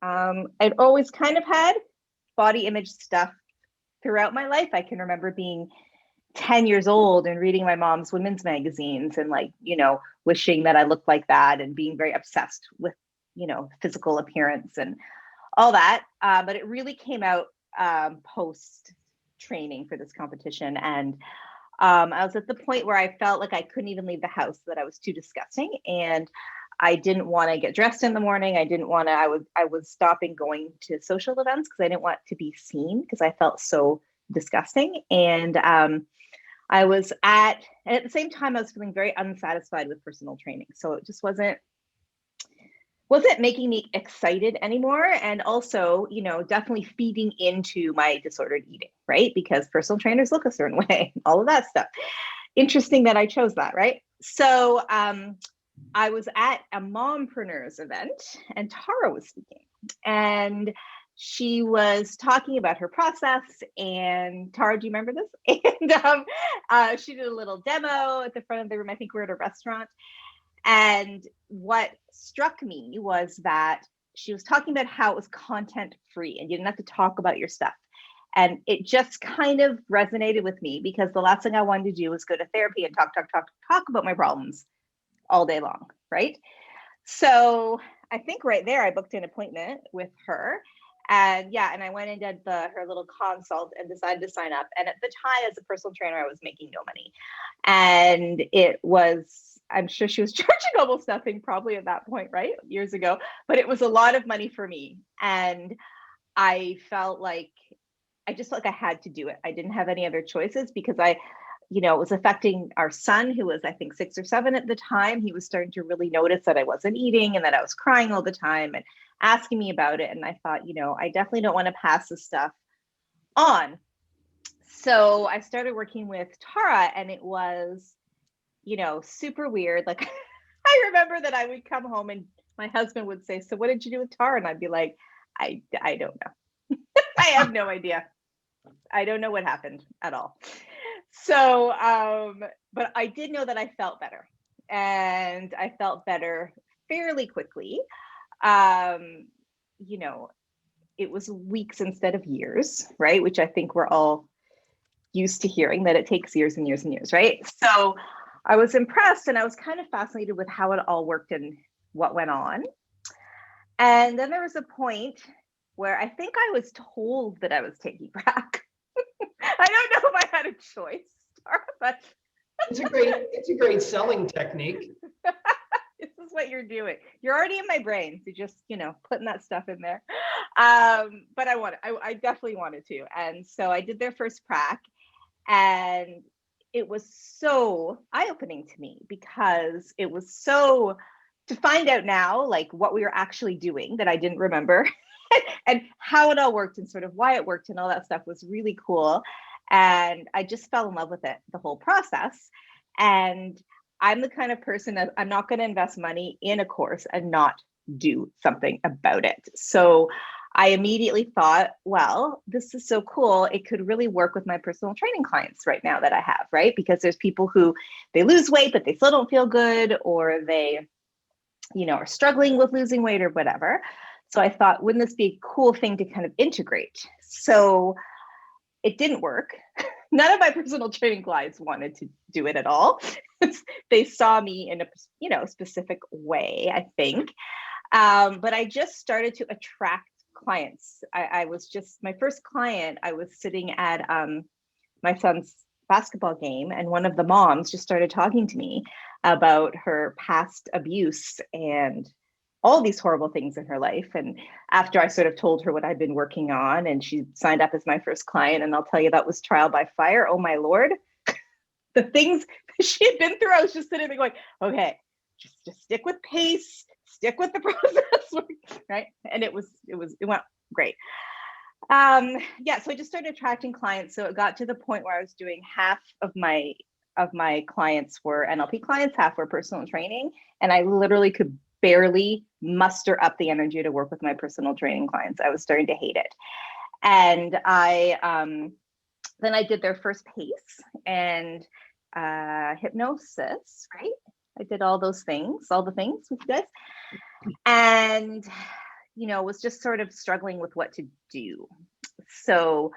I'd always kind of had body image stuff throughout my life. I can remember being 10 years old and reading my mom's women's magazines and like, wishing that I looked like that and being very obsessed with, physical appearance and all that. But it really came out post training for this competition. And I was at the point where I felt like I couldn't even leave the house, that I was too disgusting. And I didn't want to get dressed in the morning. I was stopping going to social events because I didn't want to be seen because I felt so disgusting. And I was at the same time, I was feeling very unsatisfied with personal training. So it just wasn't making me excited anymore. And also, definitely feeding into my disordered eating, right? Because personal trainers look a certain way, all of that stuff. Interesting that I chose that, right? So I was at a mompreneurs event and Tara was speaking. And she was talking about her process. And Tara, do you remember this? And she did a little demo at the front of the room. I think we're at a restaurant. And what struck me was that she was talking about how it was content free and you didn't have to talk about your stuff. And it just kind of resonated with me because the last thing I wanted to do was go to therapy and talk about my problems all day long, right? So I think right there, I booked an appointment with her. And I went and did her little consult and decided to sign up. And at the time, as a personal trainer, I was making no money. And I'm sure she was charging almost nothing probably at that point, right? Years ago, but it was a lot of money for me. And I felt like, I just felt like I had to do it. I didn't have any other choices because it was affecting our son, who was, I think, 6 or 7 at the time. He was starting to really notice that I wasn't eating and that I was crying all the time and asking me about it. And I thought, I definitely don't want to pass this stuff on. So I started working with Tara, and it was, super weird. Like, I remember that I would come home and my husband would say, "So what did you do with Tara?" And I'd be like, I don't know. I have no idea. I don't know what happened at all. So, but I did know that I felt better, and I felt better fairly quickly. It was weeks instead of years, right? Which I think we're all used to hearing, that it takes years and years and years, right? So I was impressed, and I was kind of fascinated with how it all worked and what went on. And then there was a point where I think I was told that I was taking prac. I don't know if I had a choice, but it's a great selling technique. This is what you're doing. You're already in my brain, so just putting that stuff in there. But I definitely wanted to, and so I did their first prac, and it was so eye-opening to me because it was so, to find out now, like what we were actually doing that I didn't remember and how it all worked and sort of why it worked and all that stuff was really cool. And I just fell in love with it, the whole process. And I'm the kind of person that I'm not going to invest money in a course and not do something about it. So I immediately thought, well, this is so cool. It could really work with my personal training clients right now that I have, right? Because there's people who they lose weight, but they still don't feel good, or they, are struggling with losing weight or whatever. So I thought, wouldn't this be a cool thing to kind of integrate? So it didn't work. None of my personal training clients wanted to do it at all. They saw me in a, specific way, I think. But I just started to attract clients. I was just, my first client, I was sitting at my son's basketball game, and one of the moms just started talking to me about her past abuse and all these horrible things in her life. And after I sort of told her what I'd been working on, and she signed up as my first client, and I'll tell you, that was trial by fire. Oh my Lord. The things she had been through, I was just sitting there going, okay, just stick with pace, stick with the process, right? And it went great. So I just started attracting clients. So it got to the point where I was doing half of my clients were NLP clients, half were personal training. And I literally could barely muster up the energy to work with my personal training clients. I was starting to hate it. And then I did their first pace and hypnosis, right? I did all the things with you guys. And was just sort of struggling with what to do. So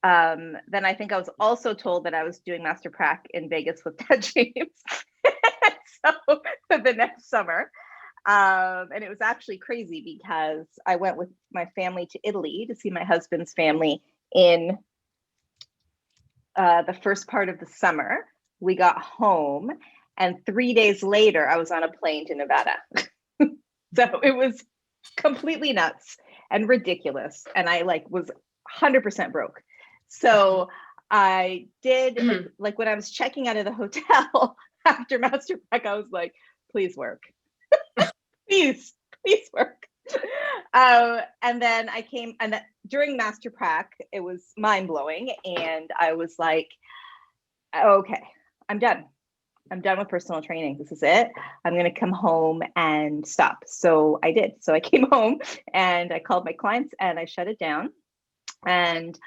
then I think I was also told that I was doing Master Prac in Vegas with Ted James. So for the next summer. And it was actually crazy because I went with my family to Italy to see my husband's family in the first part of the summer. We got home, and 3 days later, I was on a plane to Nevada. So it was completely nuts and ridiculous. And I was 100% broke. So I did, like when I was checking out of the hotel after Master Prac, I was like, please work. Please work. And then I came, and during Master Prac, it was mind blowing. And I was like, okay, I'm done with personal training. This is it. I'm going to come home and stop. So I did. So I came home and I called my clients and I shut it down. And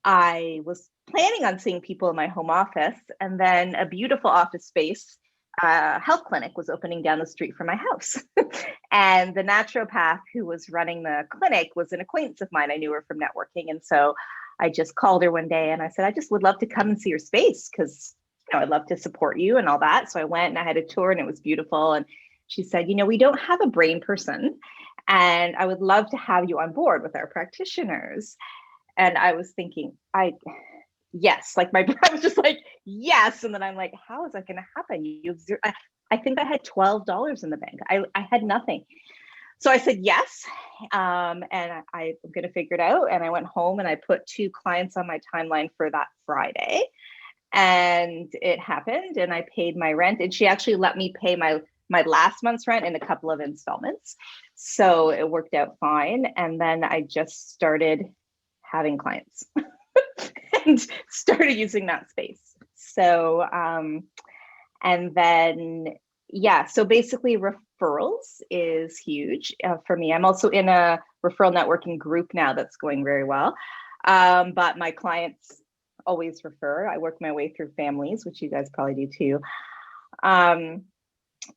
I was planning on seeing people in my home office. And then a beautiful office space health clinic was opening down the street from my house. And the naturopath who was running the clinic was an acquaintance of mine. I knew her from networking. And so I just called her one day and I said, I just would love to come and see your space because I'd love to support you and all that. So I went and I had a tour and it was beautiful. And she said, we don't have a brain person and I would love to have you on board with our practitioners. And I was thinking, yes, like I was just like, yes. And then I'm like, how is that going to happen? I think I had $12 in the bank. I had nothing. So I said, yes. And I'm going to figure it out. And I went home and I put 2 clients on my timeline for that Friday. And it happened and I paid my rent. And she actually let me pay my last month's rent in a couple of installments. So it worked out fine. And then I just started having clients. And started using that space. So, and then, so basically referrals is huge for me. I'm also in a referral networking group now that's going very well. But my clients always refer. I work my way through families, which you guys probably do too.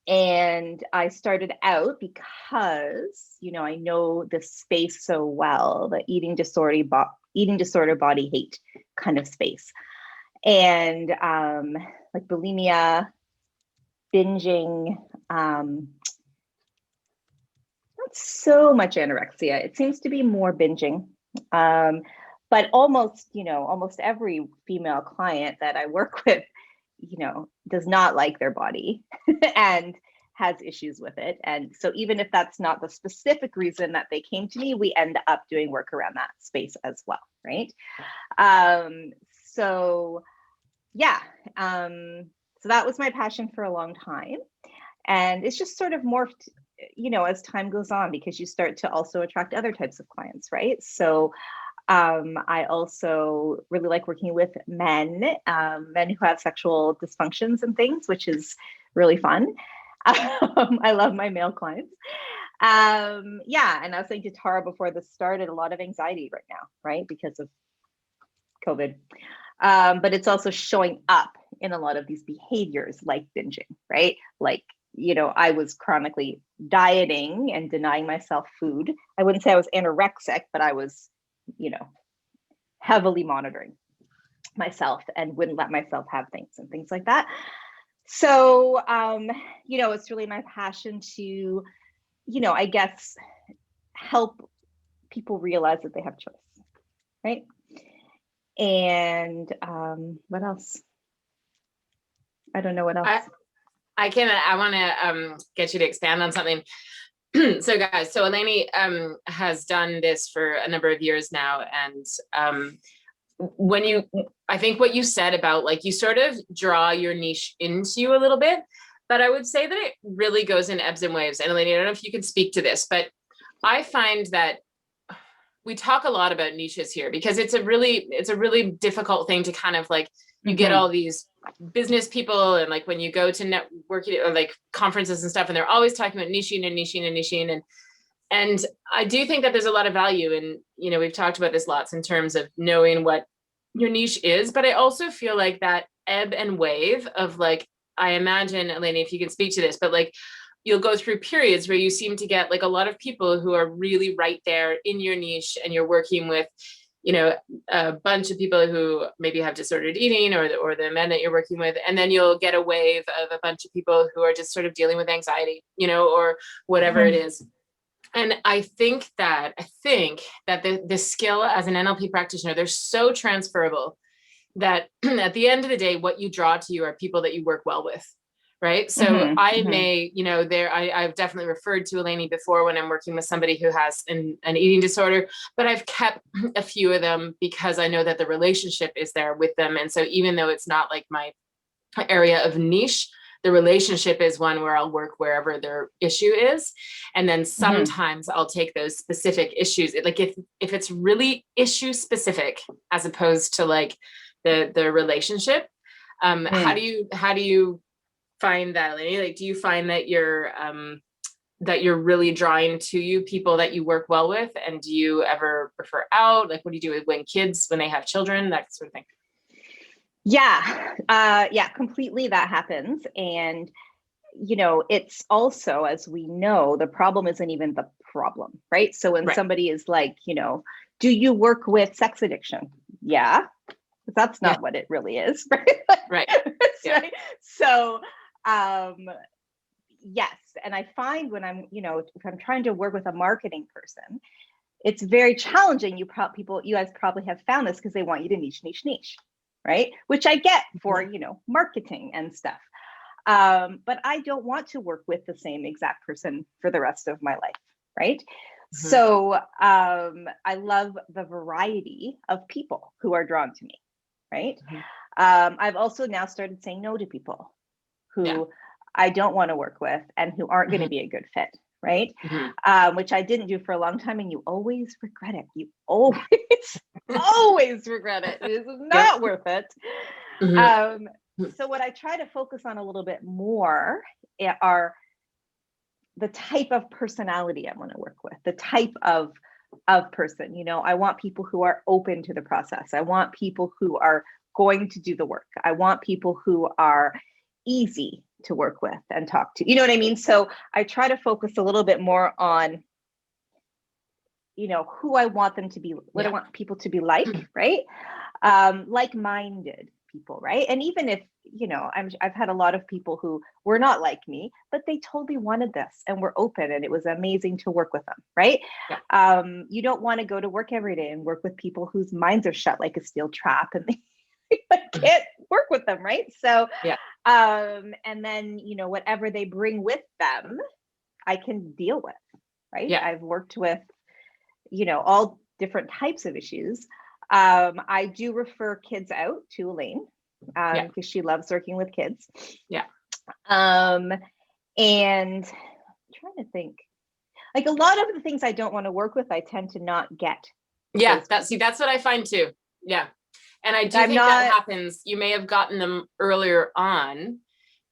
And I started out because, I know this space so well, the eating disorder body hate kind of space. And like bulimia, binging, not so much anorexia. It seems to be more binging. But almost every female client that I work with, does not like their body and has issues with it. And so even if that's not the specific reason that they came to me, we end up doing work around that space as well, right? So that was my passion for a long time. And it's just sort of morphed, as time goes on, because you start to also attract other types of clients, right? So I also really like working with men who have sexual dysfunctions and things, which is really fun. I love my male clients. And I was saying to Tara before this started, a lot of anxiety right now, right? Because of COVID. But it's also showing up in a lot of these behaviors like binging, right? Like, I was chronically dieting and denying myself food. I wouldn't say I was anorexic, but I was heavily monitoring myself and wouldn't let myself have things and things like that. So, it's really my passion to, I guess, help people realize that they have choice, right? And what else? I don't know what else. I want to get you to expand on something. So guys, Eleni has done this for a number of years now. And I think what you said about like, you sort of draw your niche into you a little bit, but I would say that it really goes in ebbs and waves. And Eleni, I don't know if you can speak to this, but I find that we talk a lot about niches here because it's a really difficult thing to kind of like, you get all these business people and like when you go to networking or like conferences and stuff, and they're always talking about niching. And I do think that there's a lot of value in, we've talked about this lots in terms of knowing what your niche is, but I also feel like that ebb and wave of like, I imagine, Eleni, if you can speak to this, but like you'll go through periods where you seem to get like a lot of people who are really right there in your niche, and you're working with, you know, a bunch of people who maybe have disordered eating, or the men that you're working with. And then you'll get a wave of a bunch of people who are just sort of dealing with anxiety, you know, or whatever it is. And I think that the skill as an NLP practitioner, they're so transferable that at the end of the day, what you draw to you are people that you work well with. Right. So I may, you know, I've definitely referred to Eleni before when I'm working with somebody who has an eating disorder, but I've kept a few of them because I know that the relationship is there with them. And so even though it's not like my area of niche, the relationship is one where I'll work wherever their issue is. And then sometimes I'll take those specific issues. Like if it's really issue specific, as opposed to like the relationship, how do you find that, Eleni? Like, do you find that you're really drawing to you people that you work well with? And do you ever refer out? Like, what do you do when they have children, that sort of thing? Yeah, completely. That happens. And, you know, it's also, as we know, the problem isn't even the problem, right? So when somebody is like, you know, do you work with sex addiction? Yeah, but that's not what it really is, right? Right. Right? So, yes. And I find when I'm, you know, if I'm trying to work with a marketing person, it's very challenging. You guys probably have found this because they want you to niche, right? Which I get for, you know, marketing and stuff. But I don't want to work with the same exact person for the rest of my life, right? So I love the variety of people who are drawn to me, right? I've also now started saying no to people who I don't want to work with and who aren't going to be a good fit, right? Which I didn't do for a long time, and you always regret it. You always regret it. It is not worth it. So what I try to focus on a little bit more are the type of personality I want to work with, the type of person. You know, I want people who are open to the process. I want people who are going to do the work. I want people who are easy to work with and talk to. You know what I mean? So I try to focus a little bit more on, you know, who I want them to be, what I want people to be like, right? Like-minded people, right? And even if, you know, I've had a lot of people who were not like me, but they totally wanted this and were open, and it was amazing to work with them, right? You don't want to go to work every day and work with people whose minds are shut like a steel trap, and they can't work with them, right? So, and then, you know, whatever they bring with them, I can deal with, right? I've worked with, you know, all different types of issues. I do refer kids out to Eleni because she loves working with kids. And I'm trying to think, like a lot of the things I don't want to work with, I tend to not get. That's what I find too. And I do think that happens. You may have gotten them earlier on,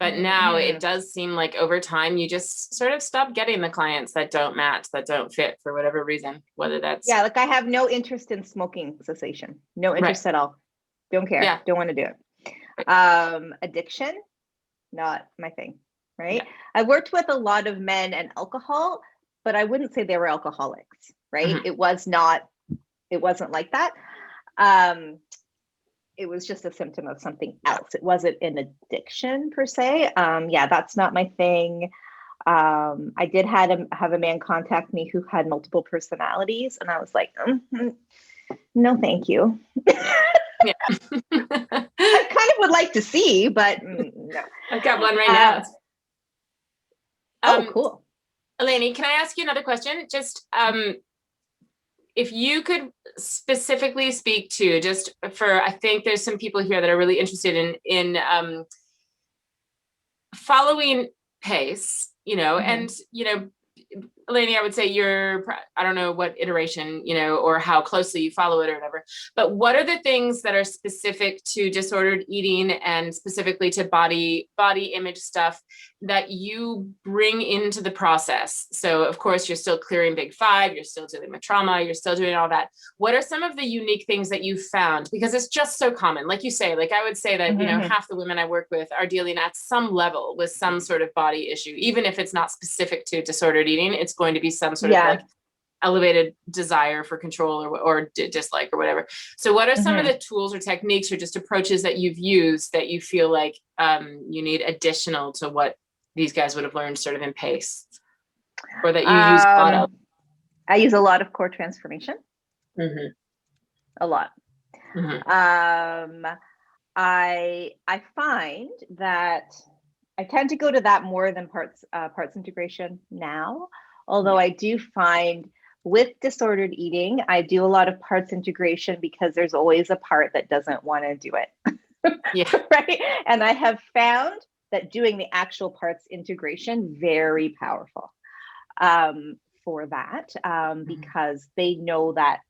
but now it does seem like over time, you just sort of stop getting the clients that don't match, that don't fit for whatever reason, whether that's. Like I have no interest in smoking cessation, no interest at all. Don't care. Don't want to do it. Addiction, not my thing, right? I worked with a lot of men and alcohol, but I wouldn't say they were alcoholics, right? It wasn't like that. It was just a symptom of something else. It wasn't an addiction per se. That's not my thing. I did have a man contact me who had multiple personalities, and I was like, no, thank you. I kind of would like to see, but no. I've got one right now. Cool. Eleni, can I ask you another question? Just if you could specifically speak to, just for, I think there's some people here that are really interested in following pace, you know, and, you know, Eleni, I would say I don't know what iteration, or how closely you follow it or whatever, but what are the things that are specific to disordered eating and specifically to body image stuff that you bring into the process? So of course you're still clearing big five, you're still dealing with trauma, you're still doing all that. What are some of the unique things that you found? Because it's just so common. Like you say, like I would say that, half the women I work with are dealing at some level with some sort of body issue, even if it's not specific to disordered eating, it's going to be some sort of like elevated desire for control or dislike or whatever. So what are some of the tools or techniques or just approaches that you've used that you feel like you need additional to what these guys would have learned sort of in PACE, or that you use a lot of? I use a lot of core transformation. A lot. I find that I tend to go to that more than parts integration now, although I do find with disordered eating, I do a lot of parts integration because there's always a part that doesn't want to do it. Right. And I have found that doing the actual parts integration very powerful for that, because they know that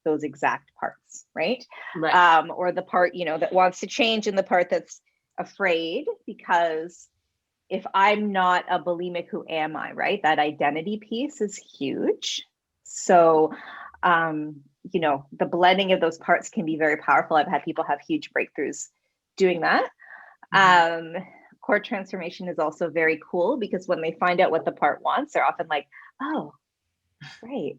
those exact parts, right? Or the part, that wants to change, and the part that's afraid, because if I'm not a bulimic, who am I, right? That identity piece is huge. So, the blending of those parts can be very powerful. I've had people have huge breakthroughs doing that. Core transformation is also very cool because when they find out what the part wants, they're often like, oh, great.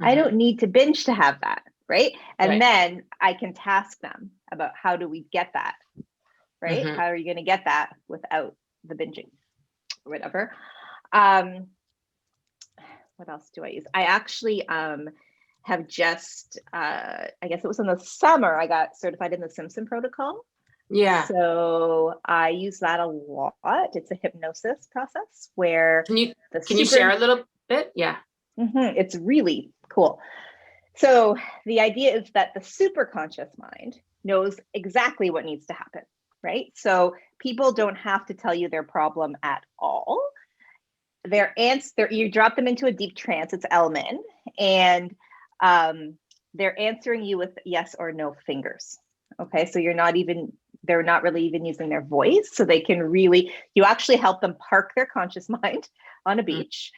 I don't need to binge to have that, right? And then I can task them about how do we get that, right? How are you going to get that without the binging or whatever? What else do I use? I actually have just, I guess it was in the summer, I got certified in the Simpson protocol. So I use that a lot. It's a hypnosis process where can you share a little bit? It's really cool. So the idea is that the superconscious mind knows exactly what needs to happen, right? So people don't have to tell you their problem at all. You drop them into a deep trance, it's Elman, and they're answering you with yes or no fingers. Okay, so they're not really even using their voice. So they can you actually help them park their conscious mind on a beach.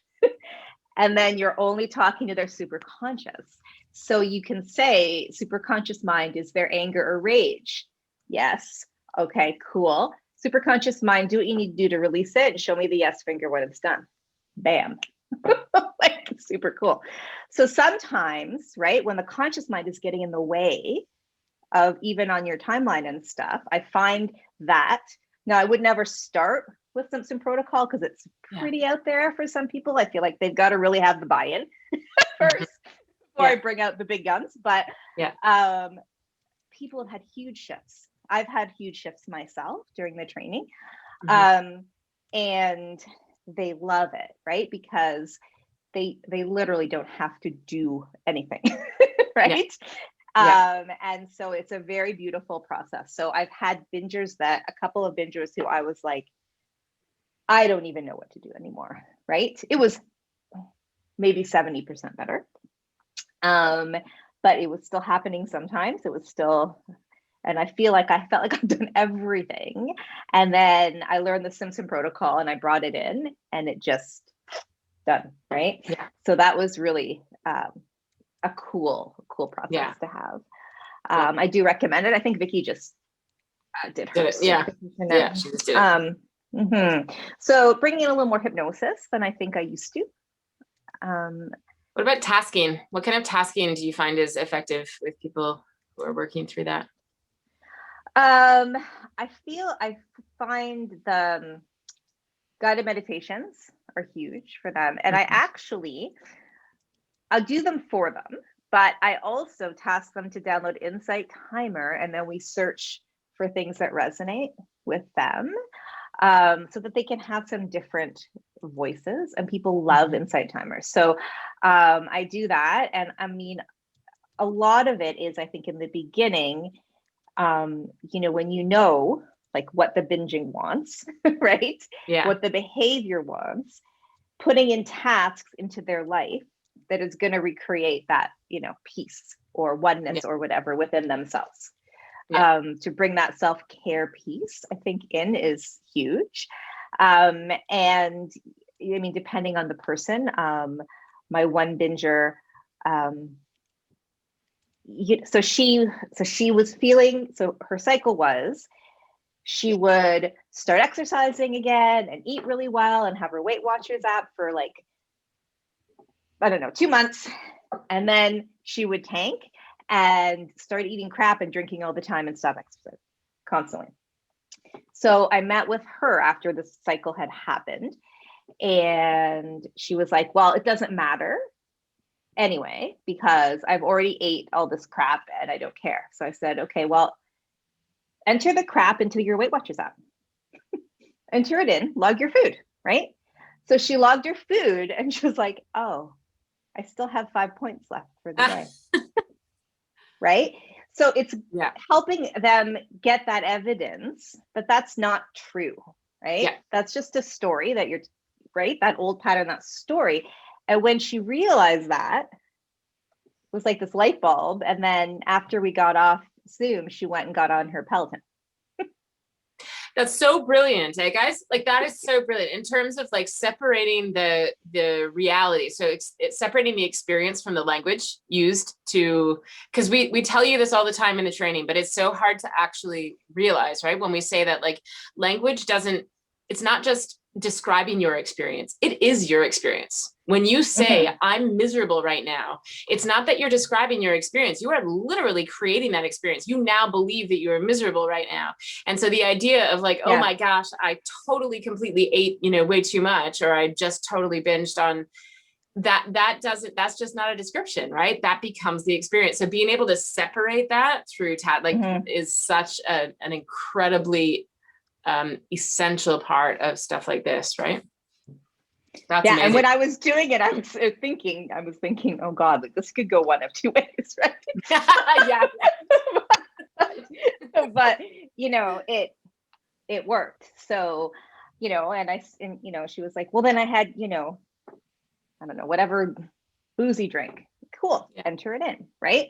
And then you're only talking to their superconscious. So you can say, superconscious mind, is there anger or rage? Yes. Okay, cool. Superconscious mind, do what you need to do to release it and show me the yes finger when it's done. Bam. Like, super cool. So sometimes, right, when the conscious mind is getting in the way of even on your timeline and stuff, I find that, now I would never start with Simpson protocol because it's pretty out there for some people. I feel like they've got to really have the buy-in first before I bring out the big guns. But people have had huge shifts. I've had huge shifts myself during the training. And they love it, right? Because they literally don't have to do anything, right? And so it's a very beautiful process. So I've had a couple of bingers who I was like, I don't even know what to do anymore, right? It was maybe 70% better. But it was still happening sometimes. It was still, and I felt like I've done everything. And then I learned the Simpson protocol and I brought it in and it just done, right? So that was really a cool process to have. I do recommend it. I think Vicky just did hers. She just did it. So bringing in a little more hypnosis than I think I used to. What about tasking? What kind of tasking do you find is effective with people who are working through that? I find the guided meditations are huge for them. And I'll do them for them, but I also task them to download Insight Timer, and then we search for things that resonate with them. So that they can have some different voices, and people love Insight Timers. So I do that. And I mean, a lot of it is, I think, in the beginning, when you know, like what the binging wants, right? What the behavior wants, putting in tasks into their life that is going to recreate that, peace or oneness or whatever within themselves. To bring that self-care piece, I think is huge. And I mean, depending on the person, my one binger, so she was feeling, so her cycle was, she would start exercising again and eat really well and have her Weight Watchers app for like, I don't know, 2 months. And then she would tank and start eating crap and drinking all the time and stop exercising constantly. So I met with her after the cycle had happened, and she was like, well, it doesn't matter anyway, because I've already ate all this crap and I don't care. So I said, okay, well, enter the crap into your Weight Watchers app. Enter it in, log your food, right? So she logged her food and she was like, oh, I still have 5 points left for the day. Right? So it's helping them get that evidence that that's not true, right? Yeah. That's just a story that you're, right? That old pattern, that story. And when she realized that, it was like this light bulb. And then after we got off Zoom, she went and got on her Peloton. That's so brilliant, eh, guys? Like, that is so brilliant in terms of like separating the reality. So it's separating the experience from the language used to, because we tell you this all the time in the training, but it's so hard to actually realize, right? When we say that, like, language doesn't, it's not just describing your experience, it is your experience. When you say, I'm miserable right now, it's not that you're describing your experience. You are literally creating that experience. You now believe that you are miserable right now. And so the idea of like, oh my gosh, I totally completely ate, way too much, or I just totally binged on that's just not a description, right? That becomes the experience. So being able to separate that through is such an incredibly essential part of stuff like this, right? That's amazing. And when I was doing it, I was thinking, oh God, like this could go one of two ways, right? Yeah. But it worked. So, and she was like, well, then I had, I don't know, whatever boozy drink. Cool. Yeah. Enter it in, right?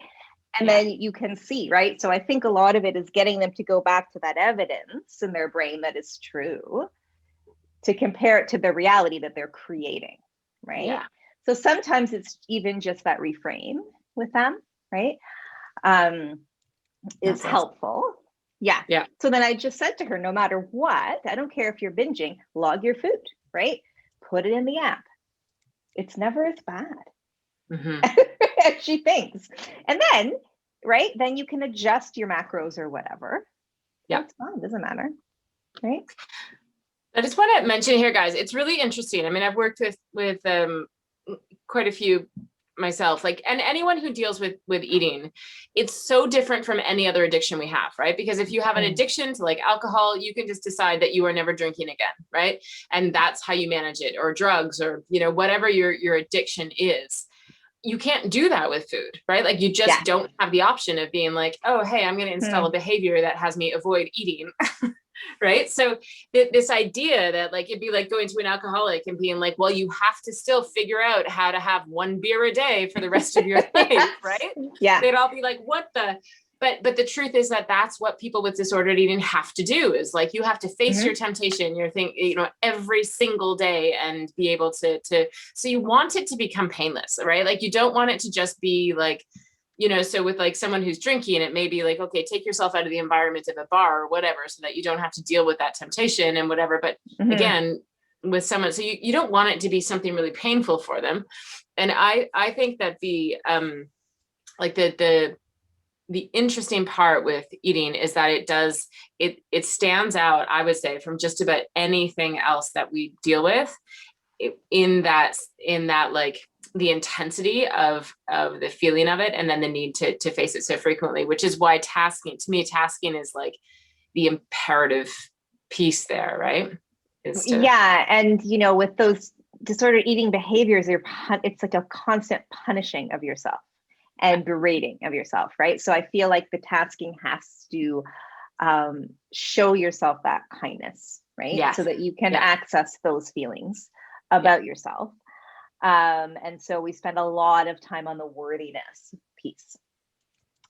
And then you can see, right? So I think a lot of it is getting them to go back to that evidence in their brain that is true, to compare it to the reality that they're creating, right? Yeah. So sometimes it's even just that reframe with them, right? Is helpful. Yeah. Yeah. So then I just said to her, no matter what, I don't care if you're binging, log your food, right? Put it in the app. It's never as bad as she thinks. And then, right, then you can adjust your macros or whatever. Yeah. It's fine. It doesn't matter. Right. I just want to mention here, guys, it's really interesting. I mean, I've worked with quite a few myself, like, and anyone who deals with eating, it's so different from any other addiction we have, right? Because if you have an addiction to like alcohol, you can just decide that you are never drinking again, right? And that's how you manage it, or drugs, or, whatever your addiction is. You can't do that with food, right? Like, you just don't have the option of being like, oh, hey, I'm going to install a behavior that has me avoid eating. Right. So this idea that like, it'd be like going to an alcoholic and being like, well, you have to still figure out how to have 1 beer a day for the rest of your life. Right. Yeah. They'd all be like, what the, but the truth is that that's what people with disordered eating have to do, is like, you have to face your temptation, your thing, every single day, and be able to, so you want it to become painless, right? Like, you don't want it to just be like, so with like someone who's drinking, it may be like, okay, take yourself out of the environment of a bar or whatever, so that you don't have to deal with that temptation and whatever. But again, with someone, so you don't want it to be something really painful for them. And I think that the interesting part with eating is that it stands out, I would say, from just about anything else that we deal with, in that like the intensity of the feeling of it, and then the need to face it so frequently, which is why tasking is like the imperative piece there, right? And with those disordered eating behaviors, it's like a constant punishing of yourself and berating of yourself, right? So I feel like the tasking has to show yourself that kindness, right? So that you can access those feelings about yourself. And so we spend a lot of time on the worthiness piece,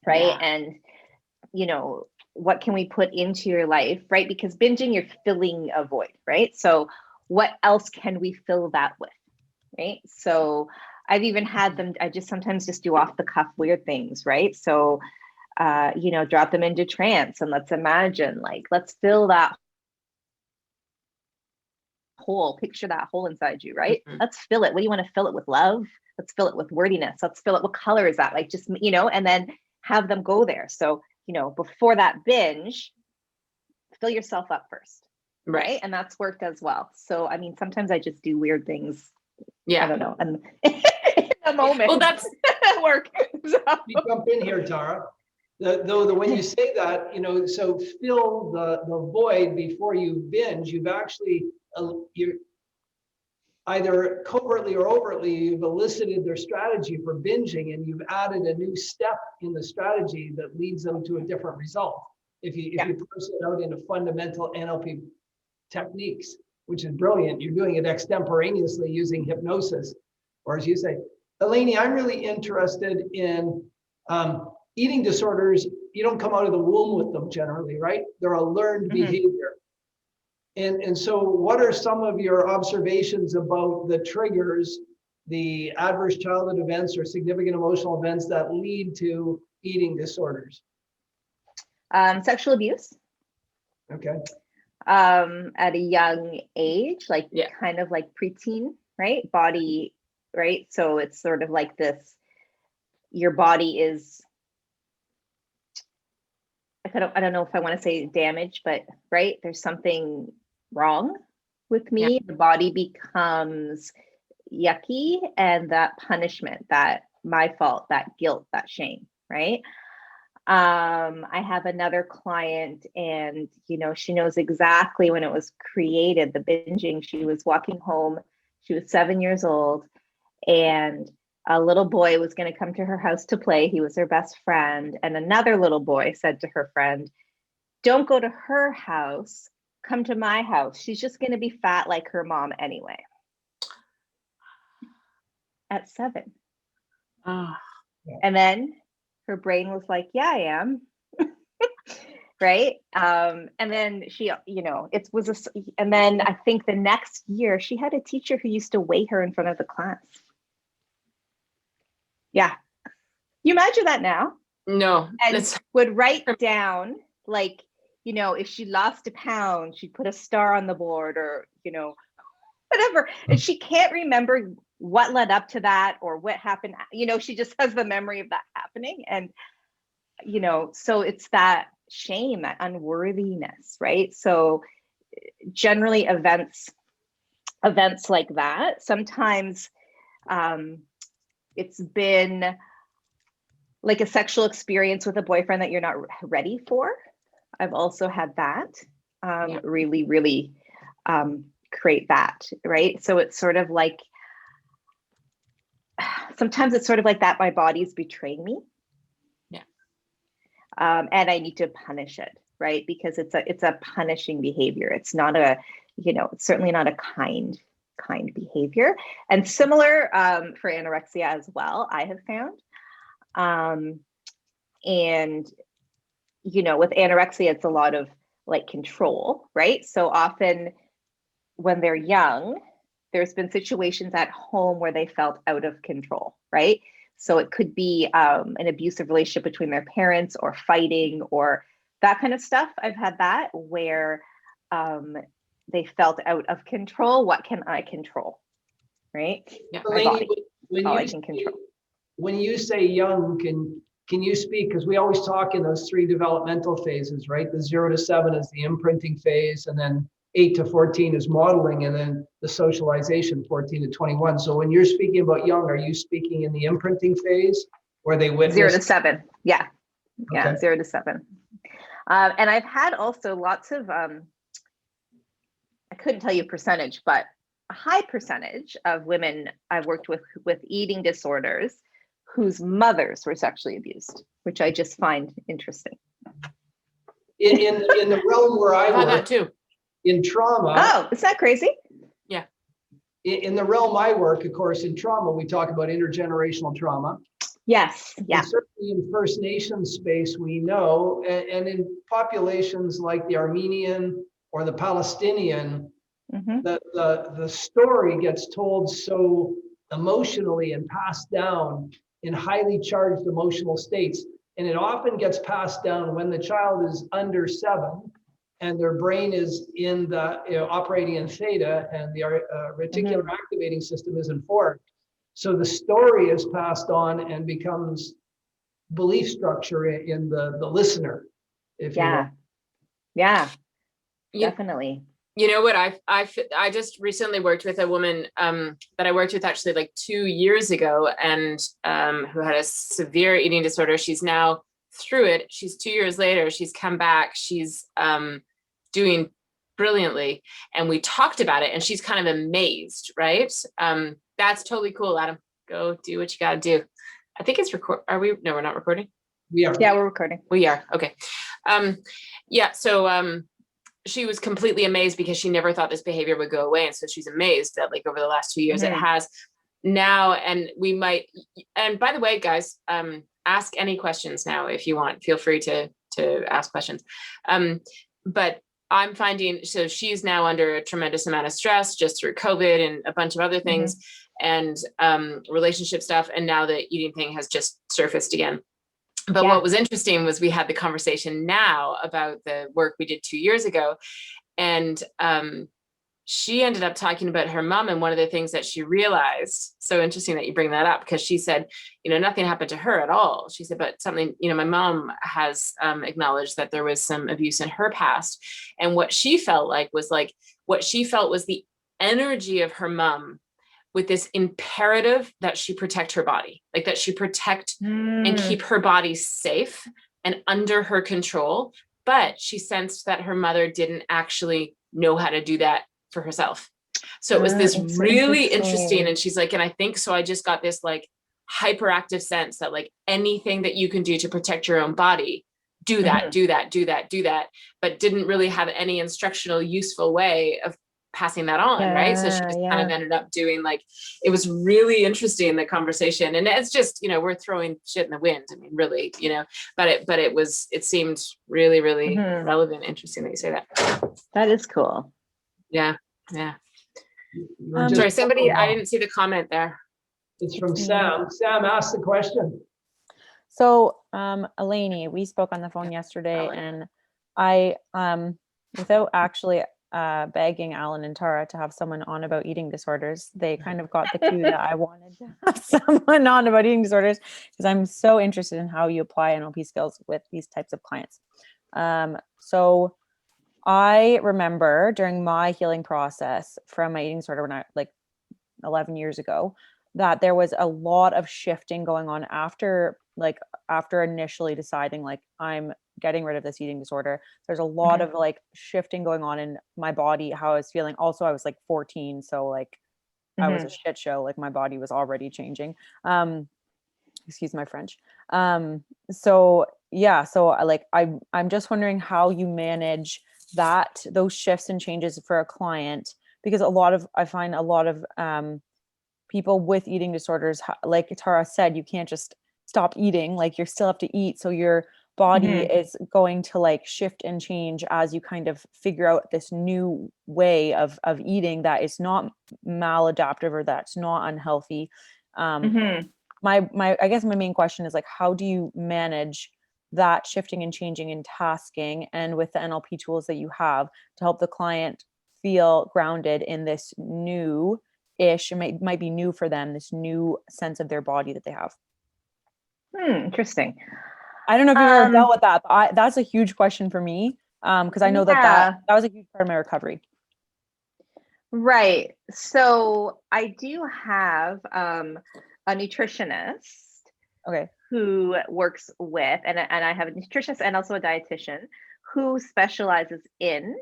right? Yeah. And, you know, what can we put into your life, right? Because binging, you're filling a void, right? So what else can we fill that with, right? So I've even had them, I just sometimes just do off the cuff weird things, right? So, you know, drop them into trance and let's imagine, like, let's fill that hole, picture that hole inside you, right? Mhm. Let's fill it. What do you want to fill it with? Love? Let's fill it with wordiness. Let's fill it. What color is that? Like, just, you know, and then have them go there. So, you know, before that binge, fill yourself up first. Right. And that's worked as well. So, I mean, sometimes I just do weird things. Yeah. I don't know. And in a moment, Well, that's work. So. You jump in here, Tara. When you say that, you know, so fill the void before you binge, you've actually, you're either covertly or overtly, you've elicited their strategy for binging, and you've added a new step in the strategy that leads them to a different result. If you parse it out into fundamental NLP techniques, which is brilliant, you're doing it extemporaneously using hypnosis, or as you say, Eleni, I'm really interested in eating disorders. You don't come out of the womb with them generally, right? They're a learned behavior. And so what are some of your observations about the triggers, the adverse childhood events or significant emotional events that lead to eating disorders? Sexual abuse. Okay. At a young age, like kind of like preteen, right? Body, right? So it's sort of like this, your body is, I don't know if I want to say damaged, but right, there's something wrong with me. The body becomes yucky, and that punishment, that my fault, that guilt, that shame, right? I have another client, and you know, she knows exactly when it was created, the binging. She was walking home, she was 7 years old, and a little boy was going to come to her house to play. He was her best friend. And another little boy said to her friend, don't go to her house, come to my house. She's just going to be fat like her mom anyway. At 7. And then her brain was like, yeah, I am. Right. And then she, you know, and then I think the next year she had a teacher who used to weigh her in front of the class. Yeah. You imagine that now? No. And would write down, like, you know, if she lost a pound, she'd put a star on the board, or, you know, whatever. And she can't remember what led up to that or what happened. You know, she just has the memory of that happening. And, you know, so it's that shame, that unworthiness, right? So generally events like that, sometimes it's been like a sexual experience with a boyfriend that you're not ready for. I've also had that really create that, right? So it's sort of like, sometimes it's sort of like that my body's betraying me. Yeah. And I need to punish it, right? Because it's a punishing behavior. It's not a, you know, it's certainly not a kind behavior. And similar for anorexia as well, I have found. And, you know, with anorexia, it's a lot of like control, right? So often when they're young, there's been situations at home where they felt out of control, right? So it could be an abusive relationship between their parents, or fighting, or that kind of stuff. I've had that where they felt out of control. What can I control, right? Yeah. My body. All I can control. When you say young, can you speak, because we always talk in those 3 developmental phases, right? The 0 to 7 is the imprinting phase, and then 8 to 14 is modeling, and then the socialization, 14 to 21. So when you're speaking about young, are you speaking in the imprinting phase where they witness? 0 to 7. Yeah. Yeah. Okay. 0 to 7. And I've had also lots of, I couldn't tell you percentage, but a high percentage of women I've worked with eating disorders whose mothers were sexually abused, which I just find interesting. In the realm where I I've had work, that too. in trauma. Oh, is that crazy? Yeah. in the realm I work, of course, in trauma, we talk about intergenerational trauma. Yes. Yeah. And certainly in First Nations space, we know, and in populations like the Armenian or the Palestinian, Mm-hmm. the story gets told so emotionally and passed down in highly charged emotional states. And it often gets passed down when the child is under 7 and their brain is in the operating in theta and the reticular activating system is in fork. So the story is passed on and becomes belief structure in the listener, if you will. Yeah, You, definitely. you know what? I just recently worked with a woman that I worked with actually like 2 years ago, and who had a severe eating disorder. She's now through it. She's 2 years later. She's come back. She's doing brilliantly, and we talked about it, and she's kind of amazed, right? That's totally cool, Adam. Go do what you got to do. I think it's record. Are we? No, we're not recording. We are. Yeah, we're recording. We are. Okay. Yeah. So she was completely amazed because she never thought this behavior would go away, and so she's amazed that like over the last 2 years it has now. And we might. And by the way, guys, ask any questions now if you want. Feel free to ask questions. But I'm finding, so she's now under a tremendous amount of stress just through COVID and a bunch of other things and relationship stuff. And now the eating thing has just surfaced again. But what was interesting was we had the conversation now about the work we did 2 years ago. And she ended up talking about her mom. And one of the things that she realized, so interesting that you bring that up, because she said, nothing happened to her at all. She said, but something, my mom has acknowledged that there was some abuse in her past. And what she felt was the energy of her mom with this imperative that she protect her body, like that she protect and keep her body safe and under her control. But she sensed that her mother didn't actually know how to do that for herself. So it was this really interesting. And she's like, and I think so I just got this like hyperactive sense that like anything that you can do to protect your own body, do that, do that, do that, do that, but didn't really have any instructional, useful way of passing that on. Right. So she just kind of ended up doing like, it was really interesting, the conversation. And it's just, we're throwing shit in the wind. I mean, really, but it seemed really, really relevant. Interesting that you say that. That is cool. Yeah. Yeah. Sorry, somebody, I didn't see the comment there. It's from Sam. Sam asked the question. So, Eleni, we spoke on the phone yesterday, and I, without actually begging Alan and Tara to have someone on about eating disorders, they kind of got the cue that I wanted to have someone on about eating disorders because I'm so interested in how you apply NLP skills with these types of clients. So I remember during my healing process from my eating disorder when I like 11 years ago, that there was a lot of shifting going on after initially deciding like I'm getting rid of this eating disorder. There's a lot of like shifting going on in my body, how I was feeling. Also, I was like 14. So like I was a shit show. Like my body was already changing. Excuse my French. So like I'm just wondering how you manage those shifts and changes for a client, because I find a lot of people with eating disorders, like Tara said, you can't just stop eating, like you still have to eat. So your body is going to like shift and change as you kind of figure out this new way of eating that is not maladaptive or that's not unhealthy. I guess my main question is like, how do you manage that shifting and changing and tasking, and with the NLP tools that you have to help the client feel grounded in this new-ish, it might be new for them, this new sense of their body that they have? Interesting. I don't know if you've ever dealt with that, but that's a huge question for me, because I know that was a huge part of my recovery. Right. So I do have a nutritionist. Okay. Who works with, and I have a nutritionist and also a dietitian who specializes in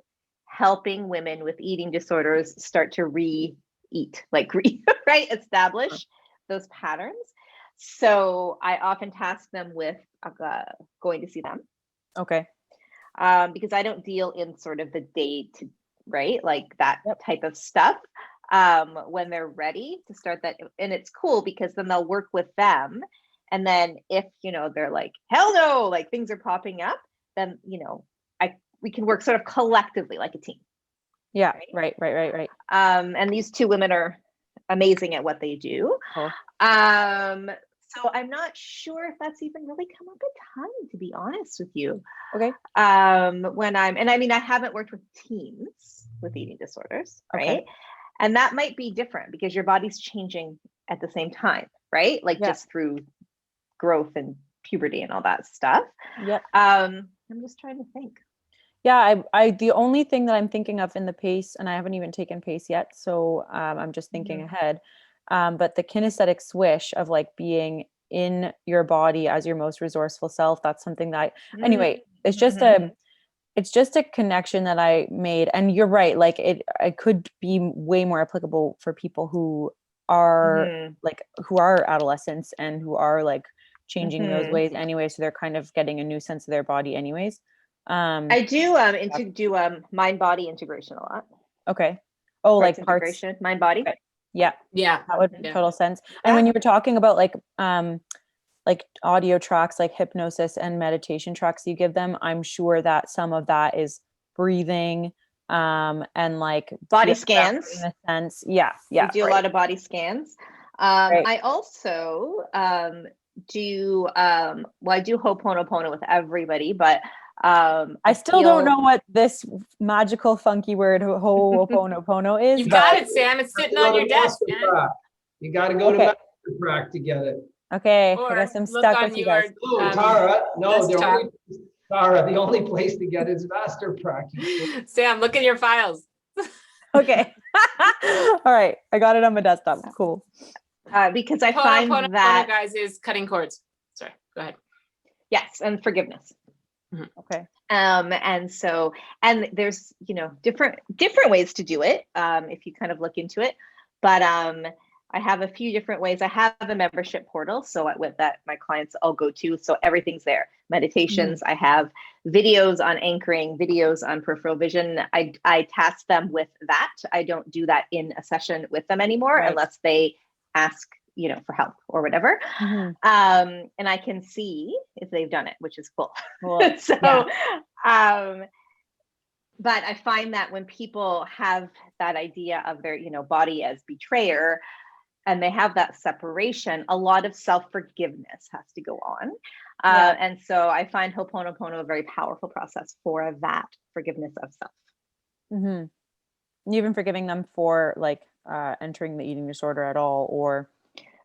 helping women with eating disorders start to re-eat, like right, establish those patterns. So I often task them with going to see them. Okay. Because I don't deal in sort of the day to, right, like that type of stuff. when they're ready to start that. And it's cool because then they'll work with them. And then if, they're like, hell no, like things are popping up, then, we can work sort of collectively like a team. Yeah. Right. And these two women are amazing at what they do. Cool. So I'm not sure if that's even really come up a ton, to be honest with you. Okay. I haven't worked with teens with eating disorders, right? Okay. And that might be different because your body's changing at the same time, right? Like just through growth and puberty and all that stuff. Yep. I'm just trying to think. Yeah, I the only thing that I'm thinking of in the PACE, and I haven't even taken PACE yet, so I'm just thinking ahead. But the kinesthetic swish of like being in your body as your most resourceful self, that's something that anyway, it's just a connection that I made. And you're right, like it could be way more applicable for people who are who are adolescents and who are like changing those ways anyway, so they're kind of getting a new sense of their body anyways. I do mind body integration a lot. Okay. Oh, Parts like parts integration, mind body. Okay. Yeah. That would make Yeah. total sense. And when you were talking about like audio tracks, like hypnosis and meditation tracks you give them, I'm sure that some of that is breathing, and like Body scans. In a sense. Yeah. We do a lot of body scans. Right. I also do I do Ho'oponopono with everybody, but I still don't know what this magical funky word Ho'oponopono is. You've got it, Sam. It's sitting on your desk, man. You got to go to Master Prac to get it. Okay, Or I guess I'm look stuck on with you your, guys. Oh, Tara, no, desktop. the only place to get it is Master Prac. Sam, look in your files. Okay. All right, I got it on my desktop. Cool. Because I find Ho'oponopono, that guys, is cutting cords. Sorry, go ahead. yes, and forgiveness. Okay. And there's different ways to do it if you kind of look into it, but I have a few different ways. I have a membership portal, so with that my clients all go to, so everything's there. Meditations, I have videos on anchoring, videos on peripheral vision. I task them with that. I don't do that in a session with them anymore unless they ask for help or whatever. And I can see if they've done it, which is cool. So, but I find that when people have that idea of their, body as betrayer, and they have that separation, a lot of self-forgiveness has to go on. And so I find Ho'oponopono a very powerful process for that forgiveness of self. Even forgiving them for like entering the eating disorder at all, or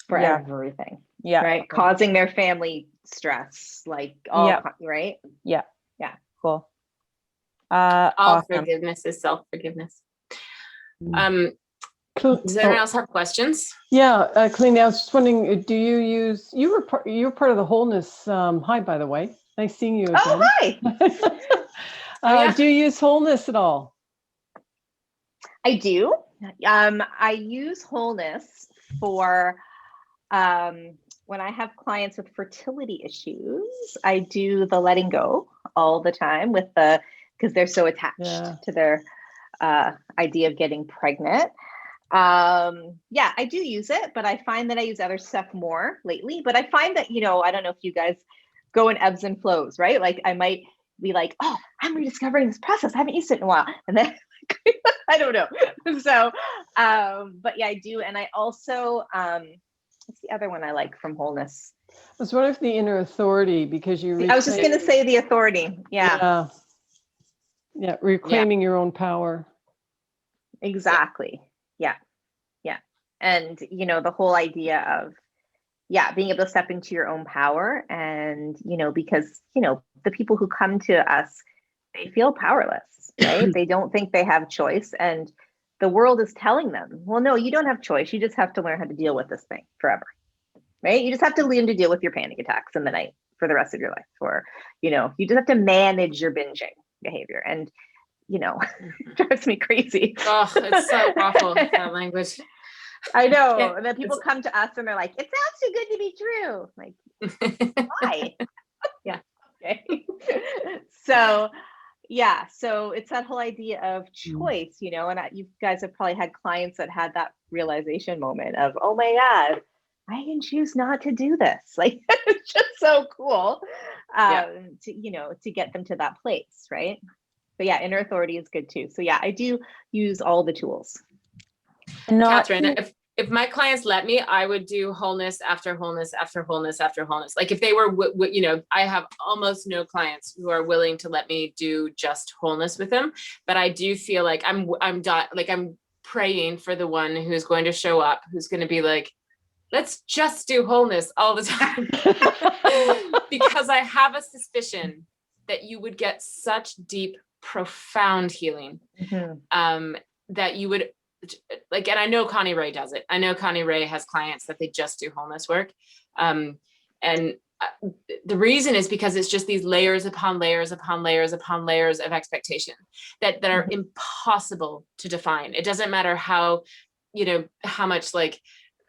for everything. Right. Okay. Causing their family stress, like all right. Yeah. Cool. All Awesome. forgiveness is self-forgiveness. Does anyone else have questions? Yeah, Eleni, I was just wondering, do you use, you were part of the wholeness, hi, by the way, nice seeing you again. Oh, hi. Do you use wholeness at all? I do. I use wholeness for when I have clients with fertility issues. I do the letting go all the time because they're so attached to their idea of getting pregnant. I do use it, but I find that I use other stuff more lately. But I find that, I don't know if you guys go in ebbs and flows, right? Like I might be like, oh, I'm rediscovering this process. I haven't used it in a while. And then I don't know. So, but yeah, I do. And I also, what's the other one I like from wholeness? I was wondering if the inner authority, because I was just going to say the authority. Yeah, reclaiming your own power. Exactly. Yeah. And, the whole idea of, being able to step into your own power and, because, the people who come to us, they feel powerless, right? They don't think they have choice. And the world is telling them, well, no, you don't have choice. You just have to learn how to deal with this thing forever, right? You just have to learn to deal with your panic attacks in the night for the rest of your life. Or, you just have to manage your binging behavior. And, drives me crazy. Oh, it's so awful, that language. I know. And then people come to us and they're like, it sounds too good to be true. Like, why? Yeah. Okay. So, Yeah, so it's that whole idea of choice, and you guys have probably had clients that had that realization moment of, oh my God, I can choose not to do this. Like, it's just so cool to get them to that place, right? But yeah, inner authority is good too. So yeah, I do use all the tools. Not Catherine, if my clients let me, I would do wholeness after wholeness after wholeness after wholeness. Like if they were, I have almost no clients who are willing to let me do just wholeness with them. But I do feel like I'm praying for the one who's going to show up, who's going to be like, let's just do wholeness all the time. Because I have a suspicion that you would get such deep, profound healing, that you would, like, and I know Connie Ray does it. I know Connie Ray has clients that they just do wholeness work. And the reason is because it's just these layers upon layers upon layers upon layers of expectation that are impossible to define. It doesn't matter how much like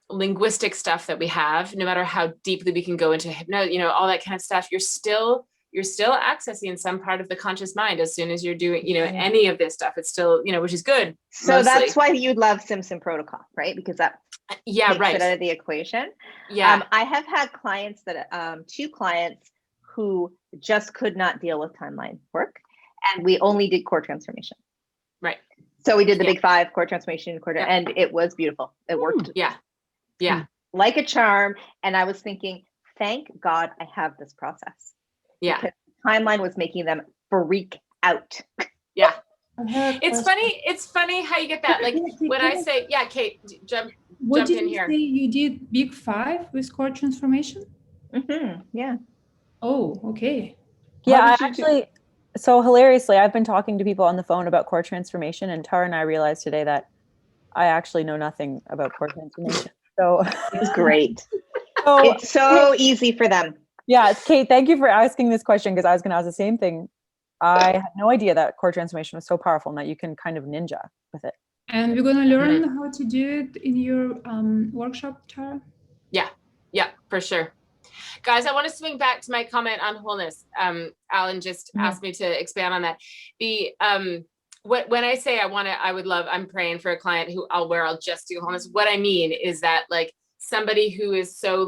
linguistic stuff that we have, no matter how deeply we can go into hypnosis, all that kind of stuff, you're still accessing some part of the conscious mind as soon as you're doing, any of this stuff. It's still, which is good. So mostly. That's why you love Simpson protocol, right? Because that takes it out of the equation. Yeah. I have had clients that, 2 clients who just could not deal with timeline work, and we only did core transformation. Right. So we did the big 5 core transformation, and it was beautiful. It worked. Yeah. Like a charm. And I was thinking, thank God I have this process. Yeah. Because timeline was making them freak out. Yeah. It's funny how you get that. Like when I say, Kate, jump in here. What did you say you did big 5 with core transformation? Yeah. Oh, okay. Yeah, so hilariously, I've been talking to people on the phone about core transformation, and Tara and I realized today that I actually know nothing about core transformation. So it's great. It's so easy for them. Yeah, Kate, thank you for asking this question, because I was going to ask the same thing. I had no idea that core transformation was so powerful and that you can kind of ninja with it. And we're going to learn how to do it in your workshop, Tara? Yeah, for sure. Guys, I want to swing back to my comment on wholeness. Alan just asked me to expand on that. When I say I'm praying for a client where I'll just do wholeness. What I mean is that like somebody who is so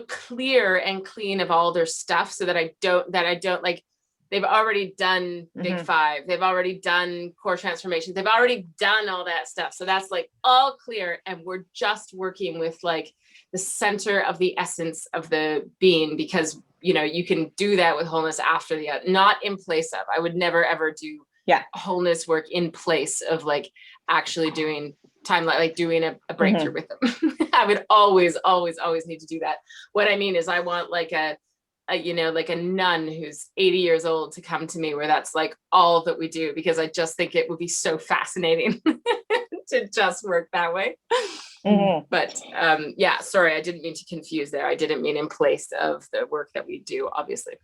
clear and clean of all their stuff, so that I don't like, they've already done big 5. They've already done core transformations. They've already done all that stuff. So that's like all clear. And we're just working with like the center of the essence of the being, because, you can do that with wholeness after not in place of. I would never, ever do wholeness work in place of like actually doing timeline, like doing a breakthrough with them. I would always need to do that. What I mean is I want like a nun who's 80 years old to come to me, where that's like all that we do, because I just think it would be so fascinating to just work that way. But sorry, I didn't mean to confuse there. I didn't mean in place of the work that we do, obviously.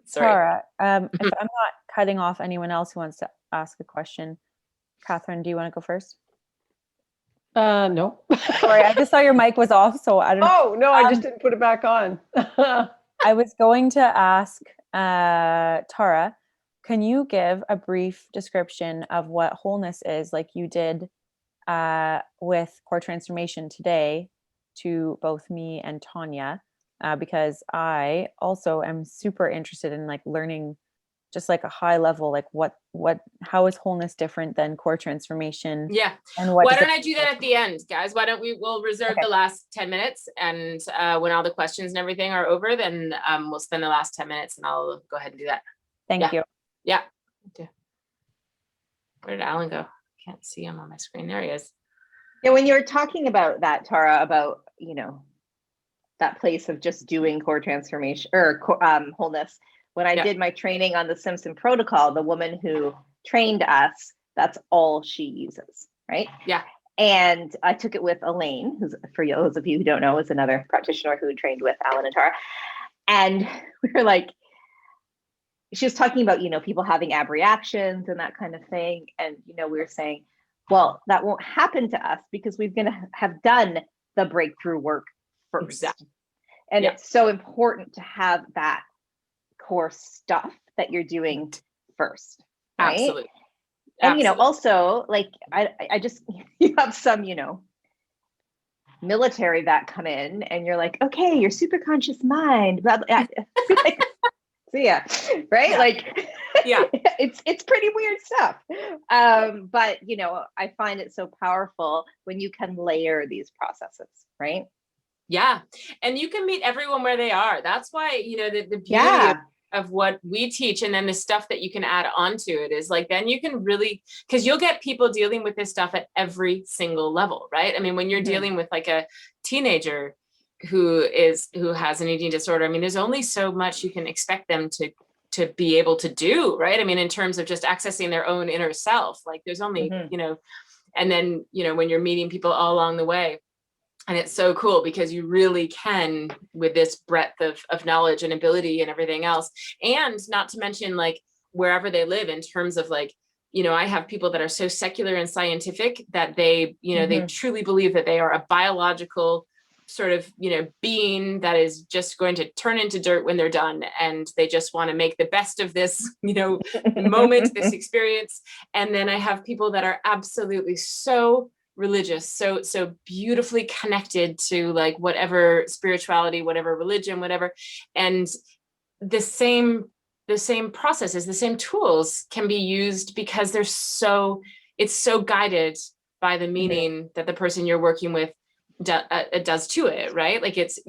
Sorry. Tara, if I'm not cutting off anyone else who wants to ask a question, Catherine, do you want to go first? No. Sorry, I just saw your mic was off, so I don't know. Oh, no, I just didn't put it back on. I was going to ask Tara, can you give a brief description of what wholeness is, like you did with core transformation today, to both me and Tanya, because I also am super interested in like learning just like a high level, like how is wholeness different than core transformation? Yeah. And why don't I do that at the end, guys? We'll reserve the last 10 minutes, and when all the questions and everything are over, then we'll spend the last 10 minutes and I'll go ahead and do that. Thank you. Yeah. Where did Alan go? Can't see him on my screen. There he is. Yeah, when you were talking about that, Tara, about, that place of just doing core transformation or wholeness, when I did my training on the Simpson protocol, the woman who trained us, that's all she uses, right? Yeah. And I took it with Elaine, who's, for those of you who don't know, is another practitioner who trained with Alan and Tara. And we were like, she was talking about, people having ab reactions and that kind of thing. And, we were saying, well, that won't happen to us because we're going to have done the breakthrough work first. Exactly. And it's so important to have that core stuff that you're doing first, right? Absolutely. And, you know, Absolutely. also like, I just, you have some, you know, military that come in and you're like, okay, your super conscious mind, blah, blah, like, see ya, right? Yeah. Like, Yeah. it's pretty weird stuff. But you know, I find it so powerful when you can layer these processes, right? Yeah. And you can meet everyone where they are. That's why, you know, the beauty Yeah. of what we teach, and then the stuff that you can add onto it is like, then you can really, because you'll get people dealing with this stuff at every single level, right? I mean, when you're dealing with like a teenager who has an eating disorder, I mean, there's only so much you can expect them to be able to do, right? I mean, in terms of just accessing their own inner self, like there's only, you know, and then, you know, when you're meeting people all along the way, and it's so cool because you really can, with this breadth of knowledge and ability and everything else, and not to mention like wherever they live in terms of like, you know, I have people that are so secular and scientific that they, you know, they truly believe that they are a biological sort of, you know, being that is just going to turn into dirt when they're done. And they just want to make the best of this, you know, moment, this experience. And then I have people that are absolutely so religious, so beautifully connected to like whatever spirituality, whatever religion, whatever. And the same processes, the same tools can be used because it's so guided by the meaning that the person you're working with does to it, right? Like it's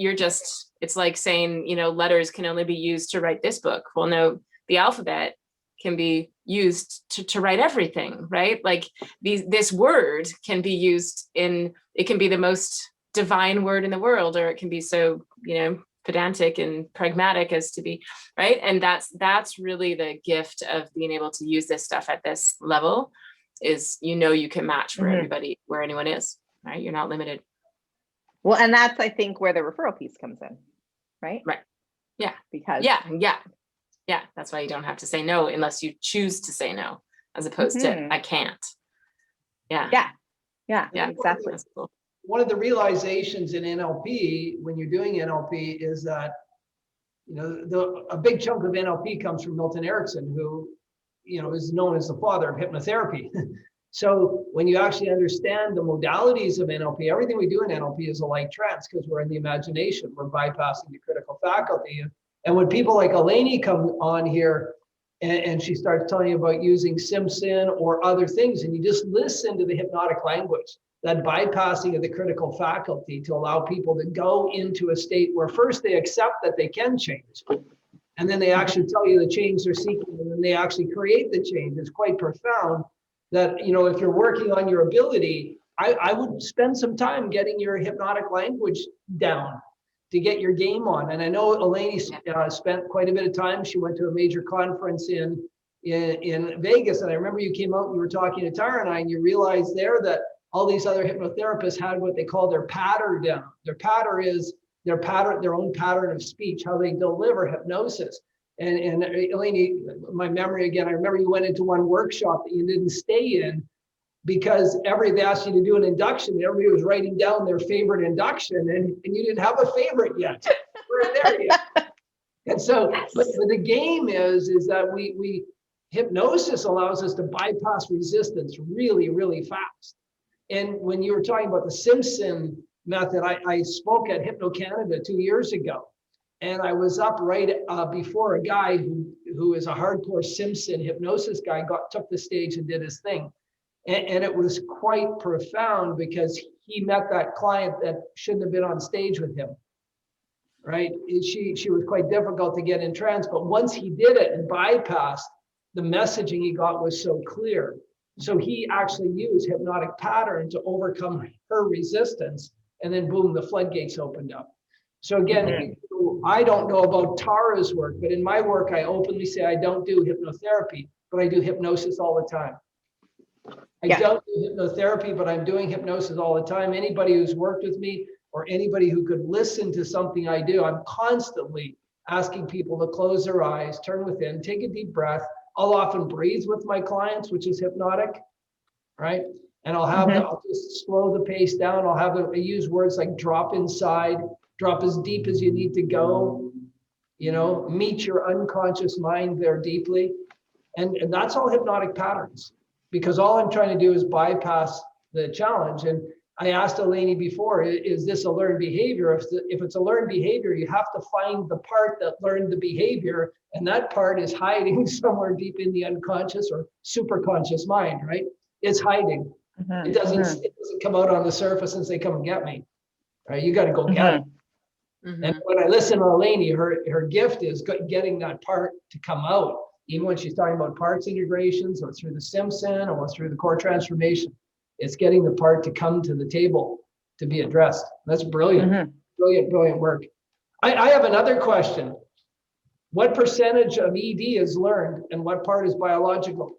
like saying, you know, letters can only be used to write this book. Well, no, the alphabet can be used to write everything, right? Like this word can be used it can be the most divine word in the world, or it can be so, you know, pedantic and pragmatic as to be, right? And that's really the gift of being able to use this stuff at this level is, you know, you can match for everybody where anyone is, right? You're not limited. Well, and that's, I think, where the referral piece comes in, right? Right. Yeah. Because yeah, that's why you don't have to say no unless you choose to say no, as opposed to I can't. Yeah, exactly. That's cool. One of the realizations in NLP, when you're doing NLP, is that, you know, a big chunk of NLP comes from Milton Erickson, who, you know, is known as the father of hypnotherapy. So when you actually understand the modalities of NLP, everything we do in NLP is a light trance because we're in the imagination. We're bypassing the critical faculty. And when people like Eleni come on here and she starts telling you about using Simpson or other things, and you just listen to the hypnotic language, that bypassing of the critical faculty to allow people to go into a state where first they accept that they can change, and then they actually tell you the change they're seeking, and then they actually create the change. It's quite profound that, you know, if you're working on your ability, I would spend some time getting your hypnotic language down to get your game on. And I know Eleni spent quite a bit of time. She went to a major conference in Vegas. And I remember you came out and you were talking to Tara and I, and you realized there that all these other hypnotherapists had what they call their patter down. Their patter is their own pattern of speech, how they deliver hypnosis. And Eleni, my memory again, I remember you went into one workshop that you didn't stay in because they asked you to do an induction. Everybody was writing down their favorite induction, and you didn't have a favorite yet. We're there yet. And so, but the game is that we hypnosis allows us to bypass resistance really, really fast. And when you were talking about the Simpson method, I spoke at Hypno Canada 2 years ago. And I was up right before a guy who is a hardcore Simpson hypnosis guy took the stage and did his thing. And it was quite profound because he met that client that shouldn't have been on stage with him, right? She was quite difficult to get in trance, but once he did it and bypassed, the messaging he got was so clear. So he actually used hypnotic pattern to overcome her resistance, and then boom, the floodgates opened up. So again, I don't know about Tara's work, but in my work, I openly say I don't do hypnotherapy, but I do hypnosis all the time. I don't do hypnotherapy, but I'm doing hypnosis all the time. Anybody who's worked with me or anybody who could listen to something I do, I'm constantly asking people to close their eyes, turn within, take a deep breath. I'll often breathe with my clients, which is hypnotic, right? And I'll just slow the pace down. I use words like drop inside, drop as deep as you need to go. meet your unconscious mind there deeply. And that's all hypnotic patterns, because all I'm trying to do is bypass the challenge. And I asked Eleni before, is this a learned behavior? If it's a learned behavior, you have to find the part that learned the behavior, and that part is hiding somewhere deep in the unconscious or superconscious mind, right? It's hiding. It doesn't come out on the surface and say, come and get me, right? You got to go get it. And when I listen to Eleni, her gift is getting that part to come out, even when she's talking about parts integrations or through the Simpson or through the core transformation. It's getting the part to come to the table to be addressed. That's brilliant. Brilliant work. I have another question. What percentage of ED is learned and what part is biological?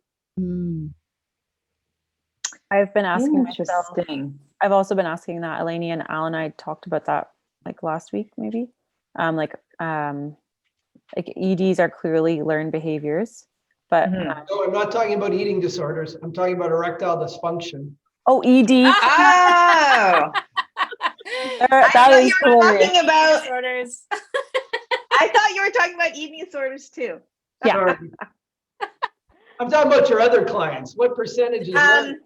I've been asking myself. Interesting. I've also been asking that. Eleni and Al and I talked about that like last week, maybe. Like EDs are clearly learned behaviors, but No, I'm not talking about eating disorders. I'm talking about erectile dysfunction. oh, ED. Oh, That thought is you were hilarious. talking about. Disorders. I thought you were talking about eating disorders too. Yeah. Sorry. I'm talking about your other clients. What percentage is learned?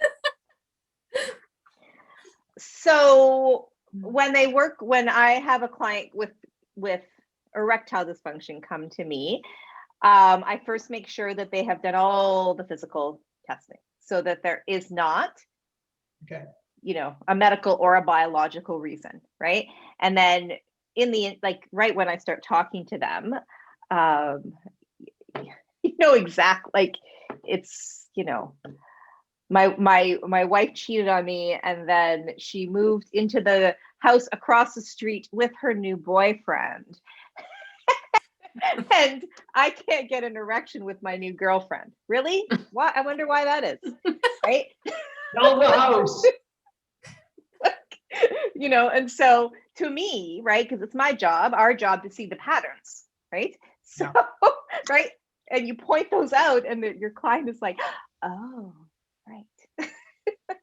So when I have a client with erectile dysfunction come to me, I first make sure that they have done all the physical testing so that there is not, Okay. A medical or a biological reason, right? And then right when I start talking to them, exactly, it's, my wife cheated on me, and then she moved into the house across the street with her new boyfriend. And I can't get an erection with my new girlfriend. Really? Why? I wonder why that is. Right? Sell the house. And so to me, right, because it's our job to see the patterns, right? So, right. And you point those out, and your client is like, oh, right.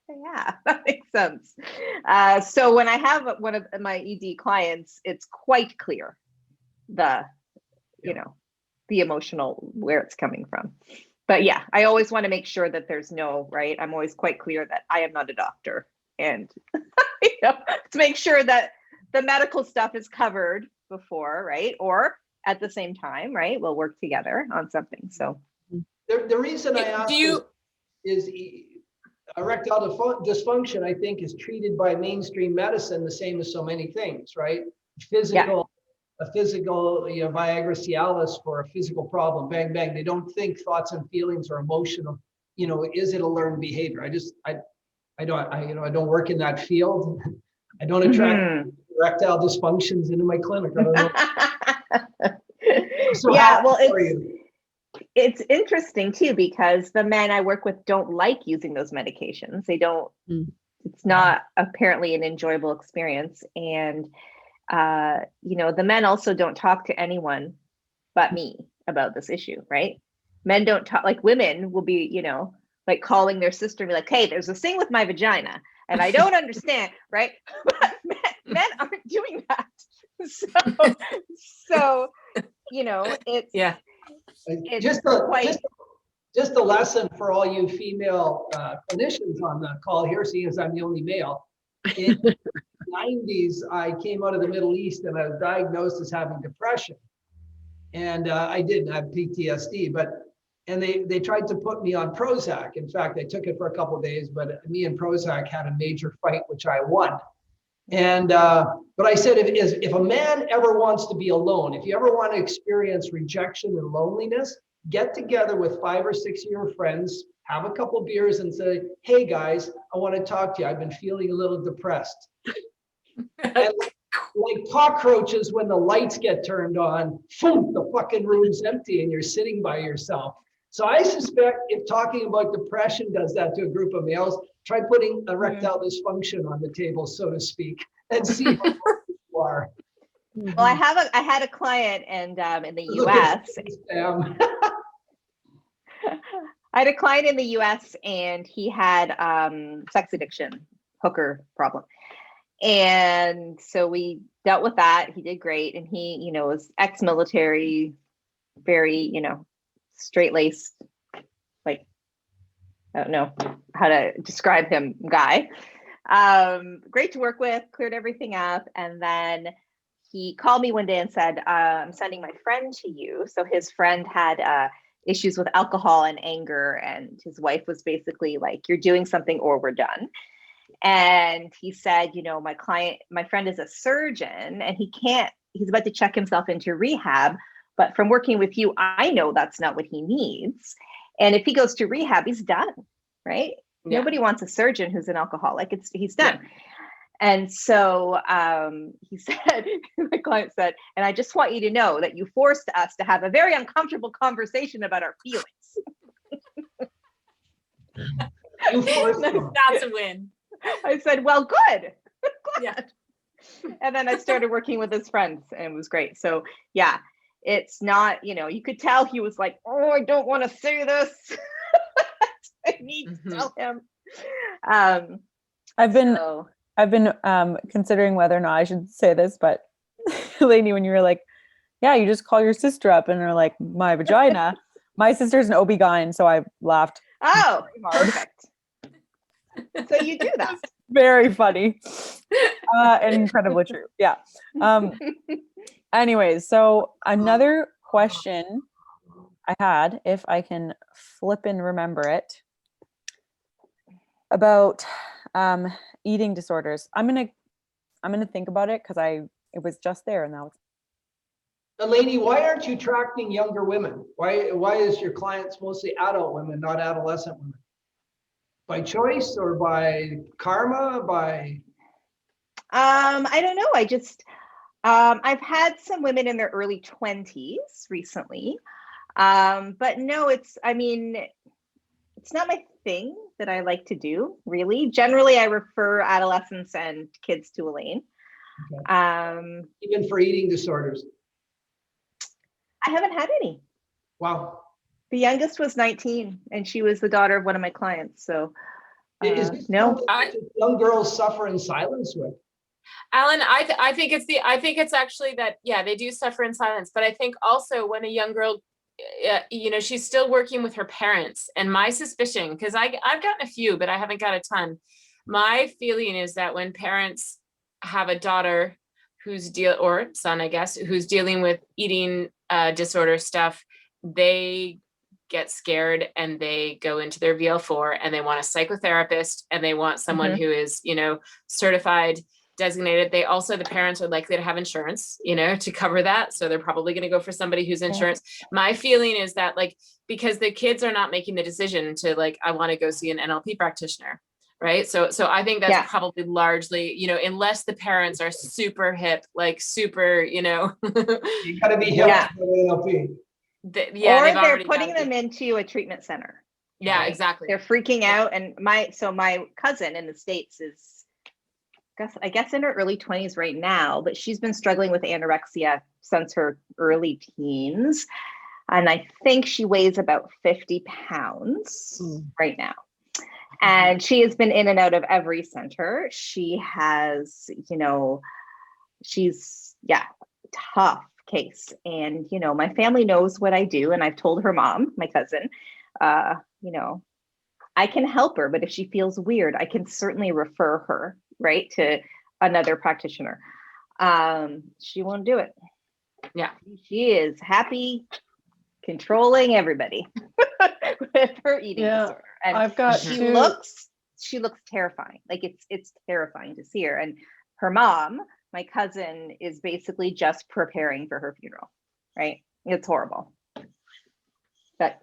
Yeah, that makes sense. So when I have one of my ED clients, it's quite clear the emotional, where it's coming from. But yeah, I always want to make sure that there's right. I'm always quite clear that I am not a doctor, and to make sure that the medical stuff is covered before, right? Or at the same time, right? We'll work together on something. So the reason I ask is erectile dysfunction, I think, is treated by mainstream medicine the same as so many things, right? A physical, Viagra Cialis for a physical problem, bang, bang. They don't think thoughts and feelings or emotional, is it a learned behavior? I don't work in that field. I don't attract erectile dysfunctions into my clinic. I don't know. So yeah, well, it's interesting too, because the men I work with don't like using those medications. They don't, it's not apparently an enjoyable experience. And, the men also don't talk to anyone but me about this issue, right? Men don't talk, like women will be, like calling their sister and be like, hey, there's this thing with my vagina and I don't understand, right? But men aren't doing that. So it's just a lesson for all you female clinicians on the call here, seeing as I'm the only male. In the 90s, I came out of the Middle East and I was diagnosed as having depression. And I didn't have PTSD, and they tried to put me on Prozac. In fact, I took it for a couple of days, but me and Prozac had a major fight, which I won. And but I said, if a man ever wants to be alone, if you ever want to experience rejection and loneliness, get together with 5 or 6 of your friends, have a couple beers, and say, "Hey guys, I want to talk to you. I've been feeling a little depressed." And like cockroaches, when the lights get turned on, boom, the fucking room's empty, and you're sitting by yourself. So I suspect if talking about depression does that to a group of males, try putting erectile dysfunction on the table, so to speak, and see how you are. well, I had a client, and in the US, I had a client in the US, and he had sex addiction, hooker problem. And so we dealt with that. He did great. And he, was ex-military, very, straight-laced, like, I don't know how to describe him guy. Great to work with, cleared everything up. And then he called me one day and said, I'm sending my friend to you. So his friend had issues with alcohol and anger. And his wife was basically like, you're doing something or we're done. And he said, my friend is a surgeon and he's about to check himself into rehab. But from working with you, I know that's not what he needs. And if he goes to rehab, he's done, right? Yeah. Nobody wants a surgeon who's an alcoholic. He's done. Yeah. And so he said, my client said, and I just want you to know that you forced us to have a very uncomfortable conversation about our feelings. You forced them. That's a win. I said, well, good. Glad. Yeah. And then I started working with his friends and it was great. So yeah, it's not, you could tell he was like, oh, I don't want to say this. I need to tell him. I've been considering whether or not I should say this, but Eleni, when you were like, yeah, you just call your sister up and they're like, my vagina. My sister's an OB-GYN, so I laughed. Oh, perfect. So you do that. Very funny. And incredibly true. Yeah. Anyways, so another question I had, if I can flip and remember it, about eating disorders. I'm gonna think about it because it was just there and now it's. Eleni, why aren't you attracting younger women? Why is your clients mostly adult women, not adolescent women? By choice or by karma? I don't know. I just I've had some women in their early 20s recently. But no, it's not my thing that I like to do, really. Generally, I refer adolescents and kids to Elaine. Okay. Even for eating disorders? I haven't had any. Wow. The youngest was 19 and she was the daughter of one of my clients. So no. Young girls suffer in silence with? Alan, I think it's actually that, yeah, they do suffer in silence. But I think also when a young girl, she's still working with her parents, and my suspicion, because I've gotten a few, but I haven't got a ton. My feeling is that when parents have a daughter or son, I guess, who's dealing with eating disorder stuff, they get scared and they go into their VL4 and they want a psychotherapist and they want someone who is, certified, designated. The parents are likely to have insurance, to cover that. So they're probably going to go for somebody who's insurance. My feeling is that because the kids are not making the decision to I want to go see an NLP practitioner. Right. So I think that's probably largely, unless the parents are super hip, super, You gotta be hip for NLP. Or they're putting them into a treatment center. Yeah, right? Exactly. They're freaking out. And my cousin in the States is, I guess in her early 20s right now, but she's been struggling with anorexia since her early teens. And I think she weighs about 50 pounds right now. And she has been in and out of every center. She has, she's, tough case. And, my family knows what I do. And I've told her mom, my cousin, I can help her, but if she feels weird, I can certainly refer her, right, to another practitioner. She won't do it. Yeah. She is happy controlling everybody with her eating disorder. And I've got she looks terrifying. It's terrifying to see her. And her mom, my cousin, is basically just preparing for her funeral, right? It's horrible. But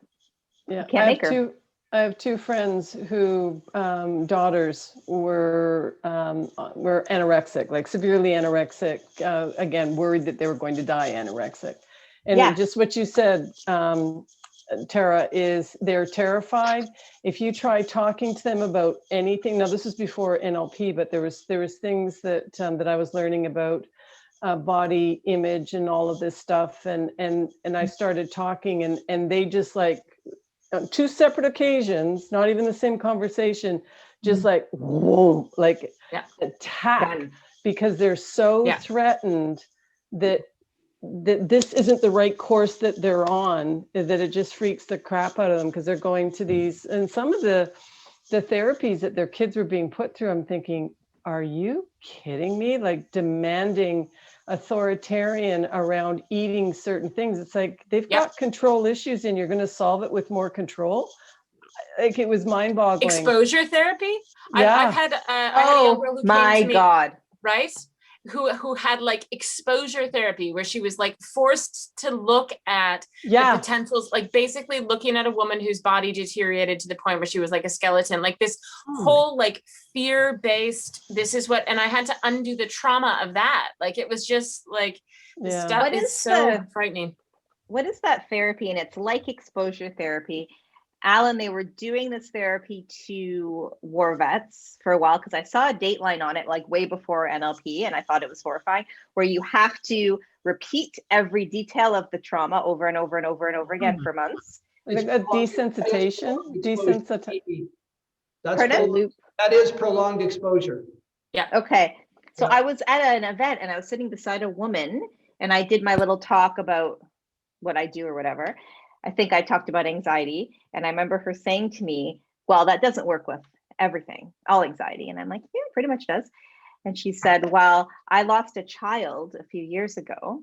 you can't make her. I have two friends who daughters were anorexic, severely anorexic, again, worried that they were going to die anorexic. And just what you said, Tara, is they're terrified. If you try talking to them about anything, now this is before NLP, but there was things that I was learning about body image and all of this stuff, and I started talking, and they just on two separate occasions, not even the same conversation, just whoa, attack because they're so Yeah. threatened that this isn't the right course that they're on, that it just freaks the crap out of them, because they're going to these, and some of the therapies that their kids were being put through, I'm thinking, are you kidding me? Like demanding authoritarian around eating certain things. It's like they've got control issues and you're going to solve it with more control. Like, it was mind boggling. Exposure therapy. Yeah. I've had I had a young girl who came to me, God. right? Who had like exposure therapy, where she was like forced to look at the potentials, like basically looking at a woman whose body deteriorated to the point where she was like a skeleton, like this whole like fear-based, this is what, and I had to undo the trauma of that. Like, it was just like, this stuff What is is so frightening. What is that therapy? And it's like exposure therapy. Alan, they were doing this therapy to war vets for a while, because I saw a dateline on it like way before NLP, and I thought it was horrifying, where you have to repeat every detail of the trauma over and over and over and over again for months. Like a desensitization. That is prolonged exposure. Yeah. Okay. So I was at an event and I was sitting beside a woman, and I did my little talk about what I do or whatever. I think I talked about anxiety, and I remember her saying to me, well, that doesn't work with everything, all anxiety. And I'm like, yeah, pretty much does. And she said, well, I lost a child a few years ago,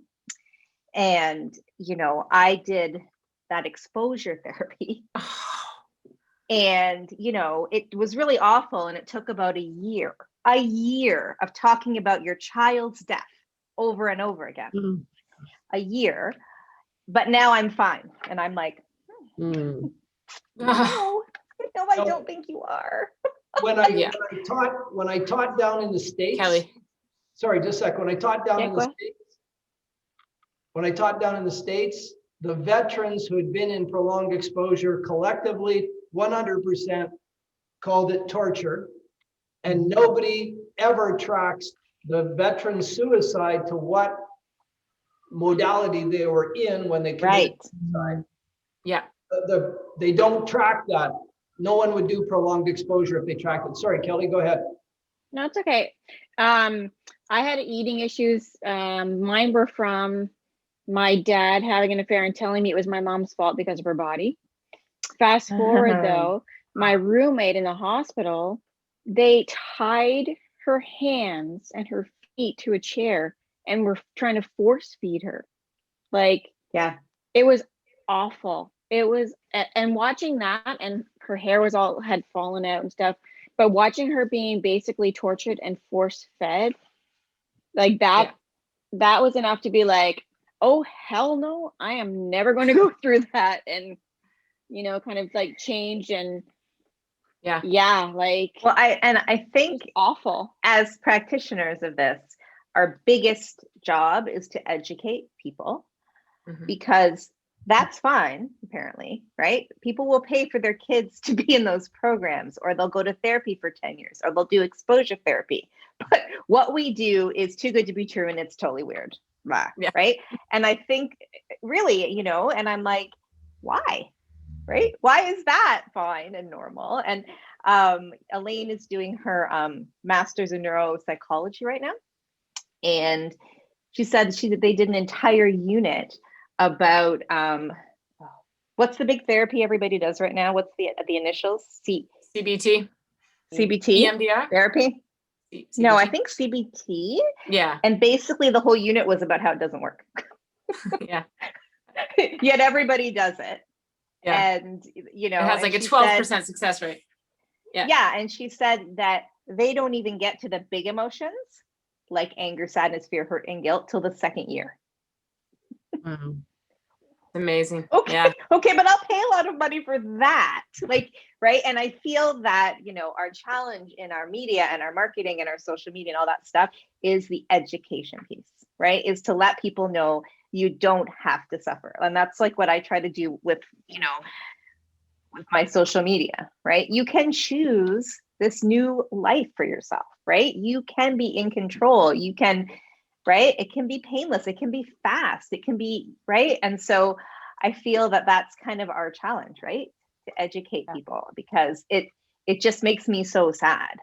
and, you know, I did that exposure therapy. And, you know, it was really awful. And it took about a year of talking about your child's death over and over again. A year. But now I'm fine. And I'm like, no, I don't think you are. When I taught down in the States, Kelly. Sorry, just a sec. When I taught down in the States, the veterans who had been in prolonged exposure collectively 100% called it torture. And nobody ever tracks the veteran suicide to what modality they were in when they committed suicide. Yeah. They don't track that. No one would do prolonged exposure if they tracked it. Sorry, Kelly, go ahead. No, it's okay. I had eating issues. Mine were from my dad having an affair and telling me it was my mom's fault because of her body. Fast forward though, my roommate in the hospital, they tied her hands and her feet to a chair and were trying to force feed her. Like, it was awful. It was, and watching that, and her hair was all had fallen out and stuff, but watching her being basically tortured and force fed, like that, that was enough to be like, oh, hell no, I am never going to go through that. And, you know, kind of like change and like, well, I think awful. As practitioners of this, our biggest job is to educate people, because that's fine, apparently, right? People will pay for their kids to be in those programs, or they'll go to therapy for 10 years, or they'll do exposure therapy. But what we do is too good to be true, and it's totally weird, right? And I think really, you know, and I'm like, why? Right? Why is that fine and normal? And Elaine is doing her master's in neuropsychology right now. And she said they did an entire unit about what's the big therapy everybody does right now? What's the initials? CBT. EMDR therapy? CBT. No, I think CBT. Yeah. And basically the whole unit was about how it doesn't work. Yet everybody does it. Yeah. And, you know, it has like a 12% success rate. Yeah. And she said that they don't even get to the big emotions like anger, sadness, fear, hurt, and guilt till the second year. Wow. Amazing. Okay. Okay. But I'll pay a lot of money for that. Like, right. And I feel that, you know, our challenge in our media and our marketing and our social media and all that stuff is the education piece, right? Is to let people know you don't have to suffer. And that's like what I try to do with, you know, with my social media, right? You can choose this new life for yourself, right? You can be in control. You can, right? It can be painless. It can be fast. It can be, right? And so I feel that that's kind of our challenge, right? To educate people, because it just makes me so sad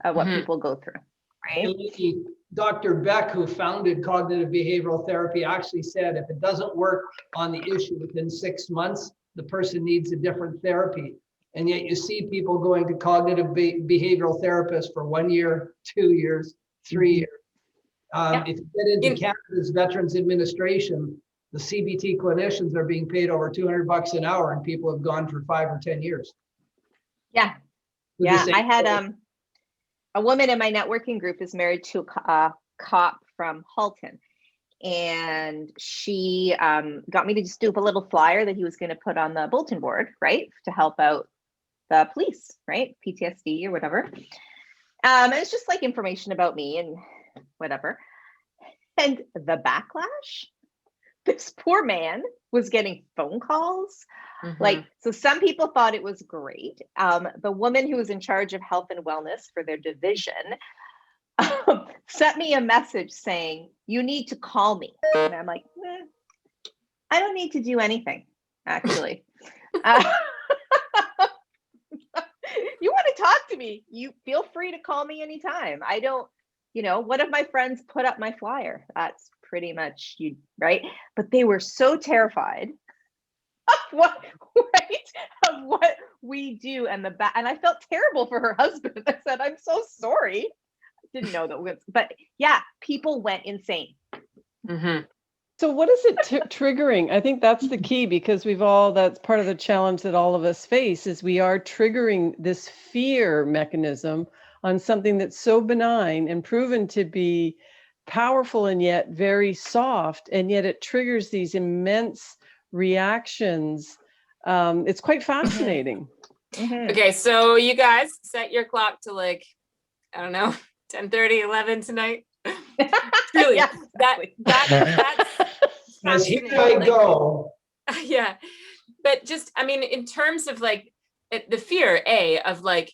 of what people go through. right? Dr. Beck, who founded cognitive behavioral therapy, actually said if it doesn't work on the issue within 6 months, the person needs a different therapy. And yet you see people going to cognitive behavioral therapists for 1 year, 2 years, 3 years. If you get into Canada's Veterans Administration, the CBT clinicians are being paid over $200 an hour, and people have gone for 5 or 10 years. Yeah. Yeah. I had a woman in my networking group is married to a cop from Halton. And she got me to just do up a little flyer that he was going to put on the bulletin board, right, to help out the police, right, PTSD or whatever. It's just like information about me and whatever. And the backlash, this poor man was getting phone calls. Like, so some people thought it was great. The woman who was in charge of health and wellness for their division sent me a message saying, you need to call me. And I'm like, I don't need to do anything, actually. You want to talk to me, you feel free to call me anytime. I don't, one of my friends put up my flyer. That's pretty much you, right? But they were so terrified of what we do and and I felt terrible for her husband. I said, I'm so sorry. Didn't know that, but yeah, people went insane. So what is it triggering? I think that's the key, because that's part of the challenge that all of us face, is we are triggering this fear mechanism on something that's so benign and proven to be powerful and yet very soft, and yet it triggers these immense reactions. It's quite fascinating. Okay, so you guys set your clock to like, I don't know, 10:30, 11 tonight. Truly, Yeah, that's As here I go. Yeah, but just, I mean, in terms of like the fear, of like,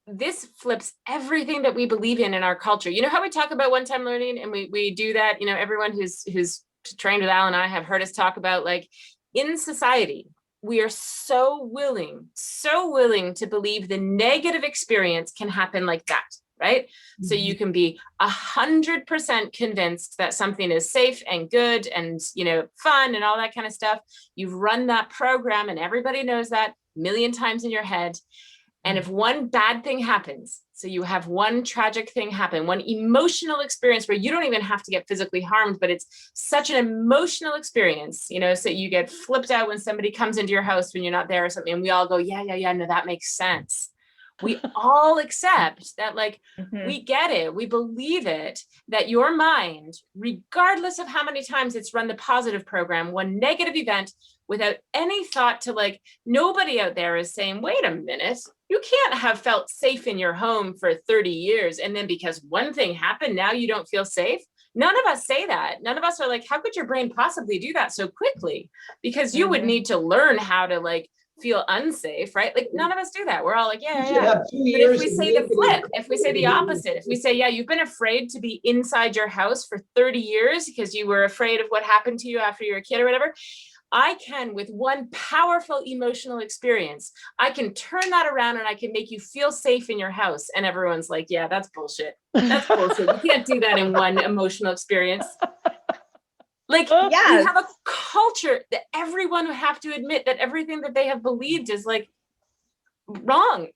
this flips everything that we believe in our culture. You know how we talk about one-time learning, and we do that, everyone who's trained with Al and I have heard us talk about, like, in society, we are so willing to believe the negative experience can happen like that, right? So you can be 100% convinced that something is safe and good and, fun and all that kind of stuff. You've run that program and everybody knows that a million times in your head. And if one bad thing happens, so you have one tragic thing happen, one emotional experience where you don't even have to get physically harmed, but it's such an emotional experience, so you get flipped out when somebody comes into your house when you're not there or something, and we all go, yeah, no, that makes sense. We all accept that, like, we get it, we believe it, that your mind, regardless of how many times it's run the positive program, one negative event, without any thought to, like, nobody out there is saying, wait a minute, you can't have felt safe in your home for 30 years. And then because one thing happened, now you don't feel safe. None of us say that. None of us are like, how could your brain possibly do that so quickly? Because you would need to learn how to, like, feel unsafe, right? Like, none of us do that. We're all like, yeah. But if we say the flip, if we say the opposite, if we say, yeah, you've been afraid to be inside your house for 30 years because you were afraid of what happened to you after you were a kid or whatever, I can, with one powerful emotional experience, I can turn that around and I can make you feel safe in your house. And everyone's like, yeah, that's bullshit. That's bullshit. You can't do that in one emotional experience. Like, we have a culture that everyone would have to admit that everything that they have believed is, like, wrong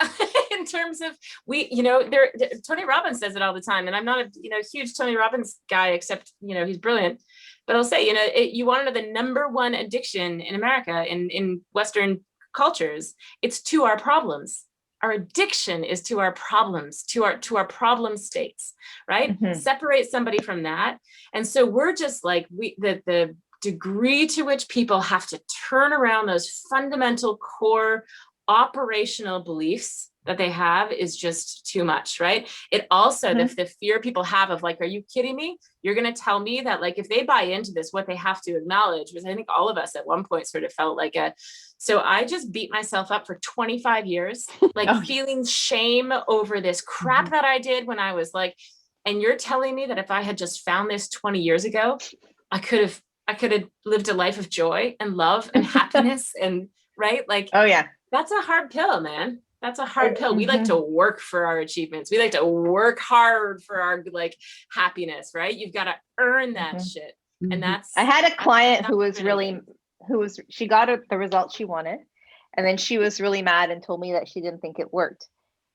in terms of Tony Robbins says it all the time. And I'm not a huge Tony Robbins guy, except, he's brilliant. But I'll say, you want to know the number one addiction in America, in Western cultures, it's to our problems. Our addiction is to our problems, to our problem states, right? Separate somebody from that. And so we're just like, the degree to which people have to turn around those fundamental core operational beliefs that they have is just too much, right? It also, the fear people have of, like, are you kidding me? You're going to tell me that, like, if they buy into this, what they have to acknowledge was, I think all of us at one point sort of felt like so I just beat myself up for 25 years, like, feeling shame over this crap that I did when I was like, and you're telling me that if I had just found this 20 years ago, I could have lived a life of joy and love and happiness and, right? Like, oh yeah. That's a hard pill, man. That's a hard pill. We like to work for our achievements. We like to work hard for our like happiness, right? You've got to earn that shit. And that's, I had a client who was really, she got the results she wanted. And then she was really mad and told me that she didn't think it worked.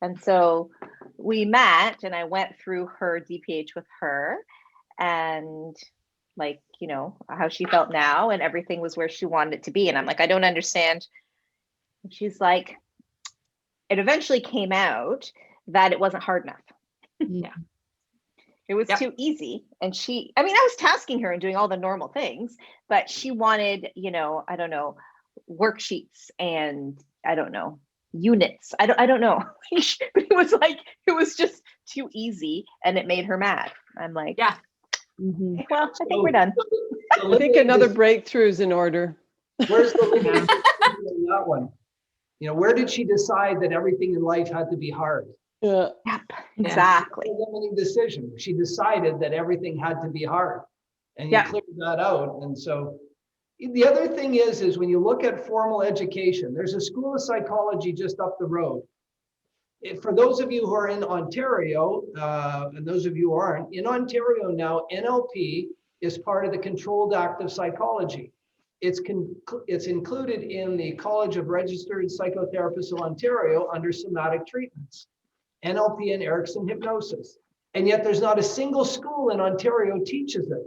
And so we met and I went through her DPH with her and like, you know, how she felt now and everything was where she wanted it to be. And I'm like, I don't understand. And she's like, it eventually came out that it wasn't hard enough. yeah. It was too easy. And I was tasking her and doing all the normal things, but she wanted, you know, I don't know, worksheets and I don't know, units. I don't know. But it was like, it was just too easy and it made her mad. I'm like, yeah. Okay, well, I think we're done. I think another breakthrough is in order. Where's the limiting in that one? You know, where did she decide that everything in life had to be hard? Yeah. Yep, exactly. A limiting decision. She decided that everything had to be hard, and you cleared that out. And so, the other thing is when you look at formal education, there's a school of psychology just up the road. For those of you who are in Ontario, and those of you who aren't, in Ontario now, NLP is part of the Controlled Active Psychology. It's included in the College of Registered Psychotherapists of Ontario under somatic treatments, NLP and Erickson hypnosis. And yet there's not a single school in Ontario teaches it.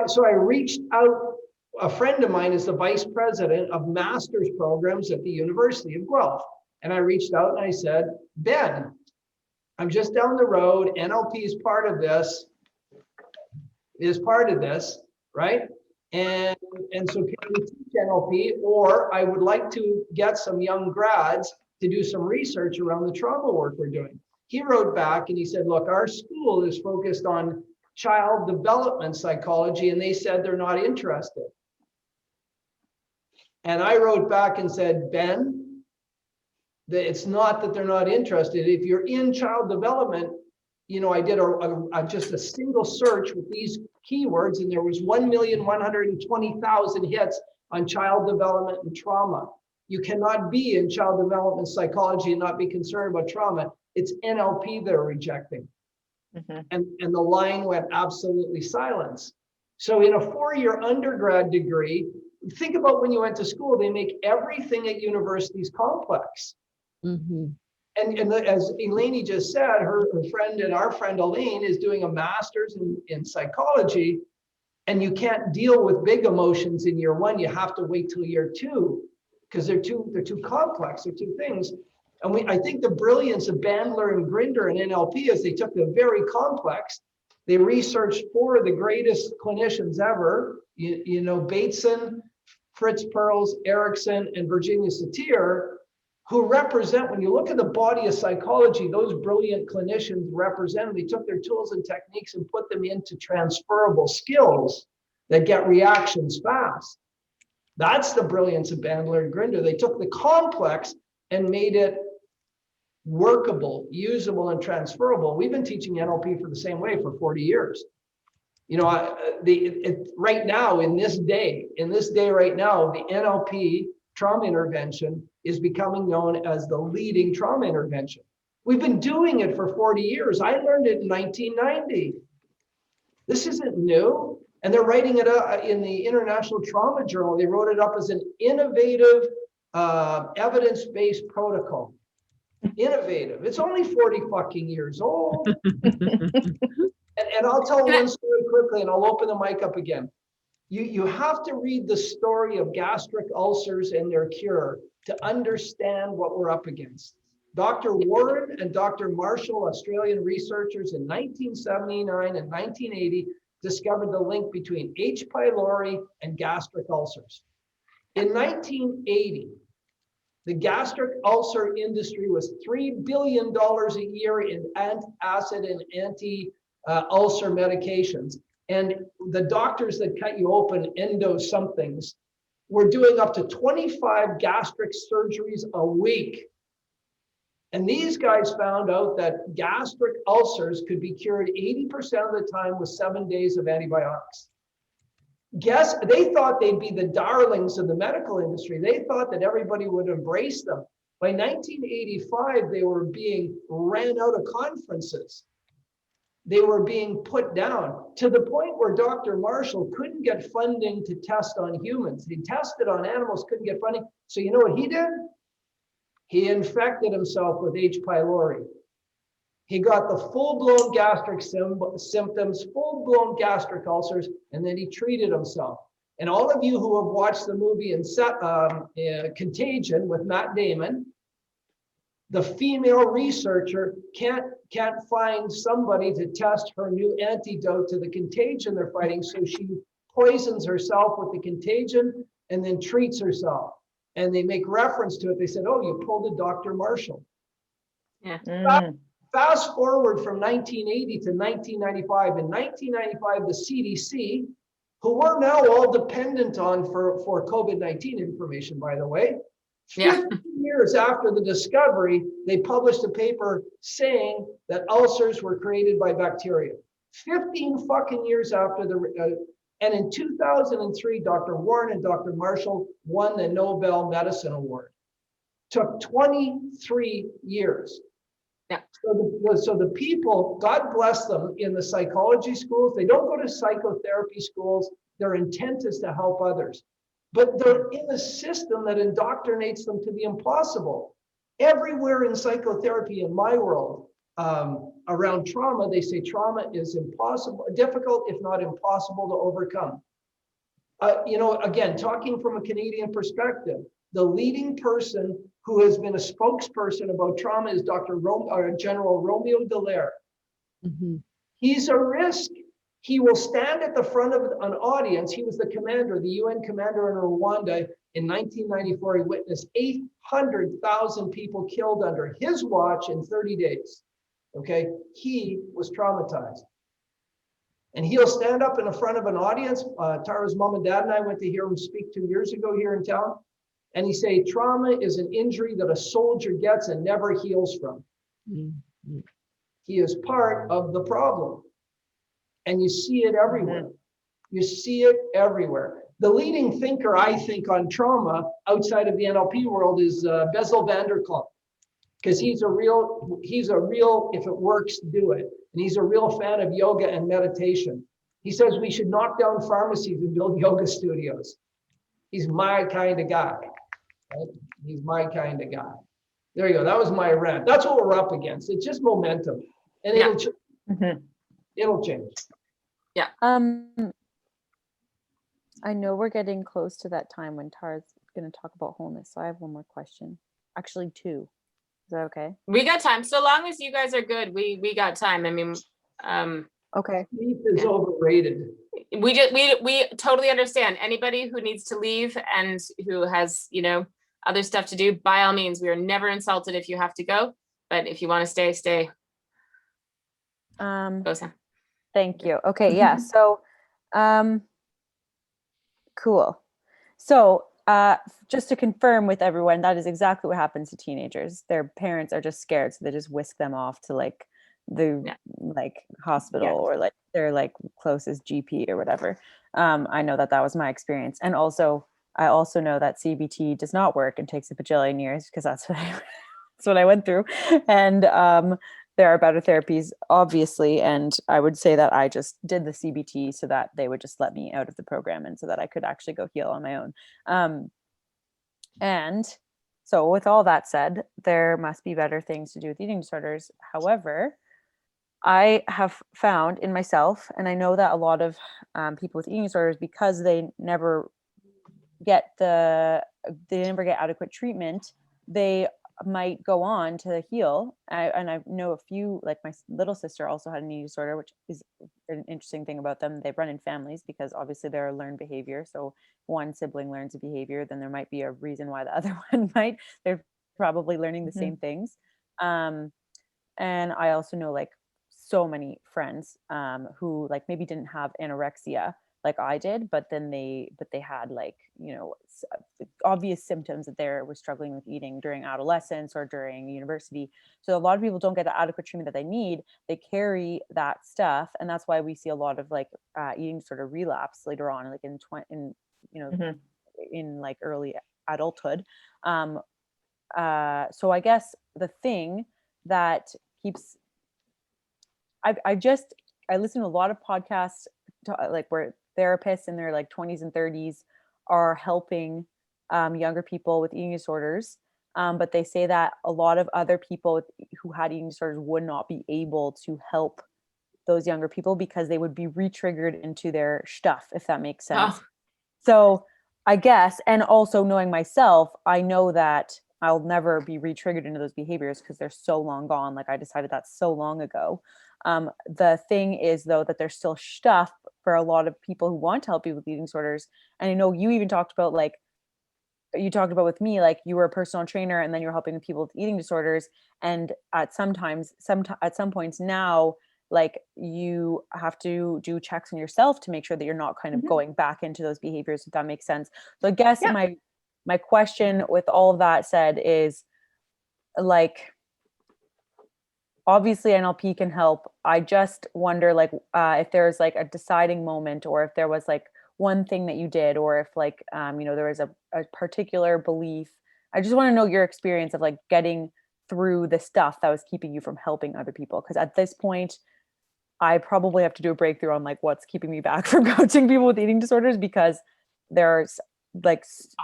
So I reached out, a friend of mine is the vice president of master's programs at the University of Guelph. And I reached out and I said, Ben, I'm just down the road. NLP is part of this, right? And so can we teach NLP? Or I would like to get some young grads to do some research around the trauma work we're doing. He wrote back and he said, look, our school is focused on child development psychology, and they said they're not interested. And I wrote back and said, Ben, it's not that they're not interested. If you're in child development, you know, I did just a single search with these keywords, and there was 1,120,000 hits on child development and trauma. You cannot be in child development psychology and not be concerned about trauma. It's NLP they're rejecting. And the line went absolutely silent. So in a 4-year undergrad degree, think about when you went to school, they make everything at universities complex. And as Eleni just said, her friend and our friend Elaine is doing a master's in psychology, and you can't deal with big emotions in year 1. You have to wait till year 2 because they're too complex. They're two things. And I think the brilliance of Bandler and Grinder and NLP is they took the very complex. They researched 4 of the greatest clinicians ever, you know, Bateson, Fritz Perls, Erickson, and Virginia Satir, who represent, when you look at the body of psychology, those brilliant clinicians represent, they took their tools and techniques and put them into transferable skills that get reactions fast. That's the brilliance of Bandler and Grinder. They took the complex and made it workable, usable, and transferable. We've been teaching NLP for the same way for 40 years. You know, right now, in this day right now, the NLP trauma intervention is becoming known as the leading trauma intervention. We've been doing it for 40 years. I learned it in 1990. This isn't new. And they're writing it up in the International Trauma Journal. They wrote it up as an innovative, evidence-based protocol. Innovative. It's only 40 fucking years old. And I'll tell one story quickly and I'll open the mic up again. You have to read the story of gastric ulcers and their cure to understand what we're up against. Dr. Warren and Dr. Marshall, Australian researchers in 1979 and 1980, discovered the link between H. pylori and gastric ulcers. In 1980, the gastric ulcer industry was $3 billion a year in antacid and anti-ulcer medications. And the doctors that cut you open, endo somethings, were doing up to 25 gastric surgeries a week. And these guys found out that gastric ulcers could be cured 80% of the time with 7 days of antibiotics. They thought they'd be the darlings of the medical industry. They thought that everybody would embrace them. By 1985, they were being ran out of conferences. They were being put down to the point where Dr. Marshall couldn't get funding to test on humans. He tested on animals, couldn't get funding. So you know what he did? He infected himself with H. pylori. He got the full-blown gastric symptoms, full-blown gastric ulcers, and then he treated himself. And all of you who have watched the movie Contagion with Matt Damon, the female researcher can't find somebody to test her new antidote to the contagion they're fighting, so she poisons herself with the contagion and then treats herself. And they make reference to it. They said, "Oh, you pulled a Dr. Marshall." Yeah. Fast forward from 1980 to 1995. In 1995, the CDC, who we're now all dependent on for COVID-19 information, by the way, 15 years after the discovery, they published a paper saying that ulcers were created by bacteria. 15 fucking years after and in 2003, Dr. Warren and Dr. Marshall won the Nobel Medicine Award. Took 23 years. Yeah. So the people, God bless them, in the psychology schools, they don't go to psychotherapy schools. Their intent is to help others. But they're in a system that indoctrinates them to the impossible. Everywhere in psychotherapy in my world, around trauma, they say trauma is impossible, difficult, if not impossible to overcome. Again, talking from a Canadian perspective, the leading person who has been a spokesperson about trauma is General Romeo Dallaire. Mm-hmm. He's a risk. He will stand at the front of an audience. He was the commander, the UN commander in Rwanda in 1994. He witnessed 800,000 people killed under his watch in 30 days. Okay, he was traumatized. And he'll stand up in the front of an audience. Tara's mom and dad and I went to hear him speak 2 years ago here in town. And he say, trauma is an injury that a soldier gets and never heals from. Mm-hmm. He is part of the problem. And you see it everywhere. You see it everywhere. The leading thinker, I think, on trauma outside of the NLP world is Bessel van der Kolk. Because he's a real, if it works, do it. And he's a real fan of yoga and meditation. He says we should knock down pharmacies and build yoga studios. He's my kind of guy. Right? He's my kind of guy. There you go. That was my rant. That's what we're up against. It's just momentum. And it'll change. Yeah. I know we're getting close to that time when Tara's going to talk about wholeness. So I have one more question. Actually, two. Is that okay? We got time. So long as you guys are good, we got time. I mean, okay. Sleep is overrated. We totally understand. Anybody who needs to leave and who has, other stuff to do, by all means, we are never insulted if you have to go. But if you want to stay, stay. Go, Sam. Thank you. Okay, yeah. So cool. So just to confirm with everyone, that is exactly what happens to teenagers. Their parents are just scared, so they just whisk them off to the hospital or their closest GP or whatever. I know that was my experience. And also I also know that CBT does not work and takes a bajillion years, because that's what I went through. And there are better therapies, obviously. And I would say that I just did the CBT so that they would just let me out of the program and so that I could actually go heal on my own. And so with all that said, there must be better things to do with eating disorders. However, I have found in myself, and I know that a lot of people with eating disorders, because they never get adequate treatment, they might go on to heal. I know a few, like my little sister also had an eating disorder, which is an interesting thing about them. They run in families because obviously they're a learned behavior. So one sibling learns a behavior, then there might be a reason why the other one might. They're probably learning the same things. And I also know so many friends who maybe didn't have anorexia like I did, but they had obvious symptoms that they were struggling with eating during adolescence or during university. So a lot of people don't get the adequate treatment that they need. They carry that stuff, and that's why we see a lot of eating disorder relapse later on, in early adulthood. so I guess the thing that keeps, I listen to a lot of podcasts like where therapists in their like 20s and 30s are helping younger people with eating disorders. But they say that a lot of other people who had eating disorders would not be able to help those younger people because they would be re-triggered into their stuff, if that makes sense. Oh. So I guess, and also knowing myself, I know that I'll never be re-triggered into those behaviors because they're so long gone. Like I decided that so long ago. The thing is though, that there's still stuff for a lot of people who want to help people with eating disorders. And I know you even talked about, like, you talked about with me, like you were a personal trainer and then you're helping people with eating disorders. And at some points now, like you have to do checks on yourself to make sure that you're not kind of going back into those behaviors, if that makes sense. So I guess my question with all of that said is, like, obviously NLP can help. I just wonder, like, if there's like a deciding moment, or if there was like one thing that you did, or if like, there was a particular belief. I just want to know your experience of like getting through the stuff that was keeping you from helping other people. Because at this point, I probably have to do a breakthrough on like what's keeping me back from coaching people with eating disorders, because there's there's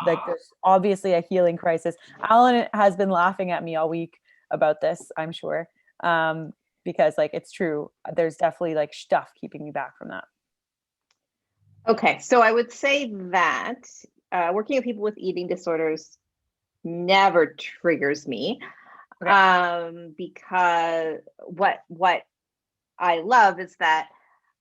obviously a healing crisis. Alan has been laughing at me all week about this, I'm sure, because like it's true. There's definitely like stuff keeping me back from that. Okay, so I would say that working with people with eating disorders never triggers me, because what I love is that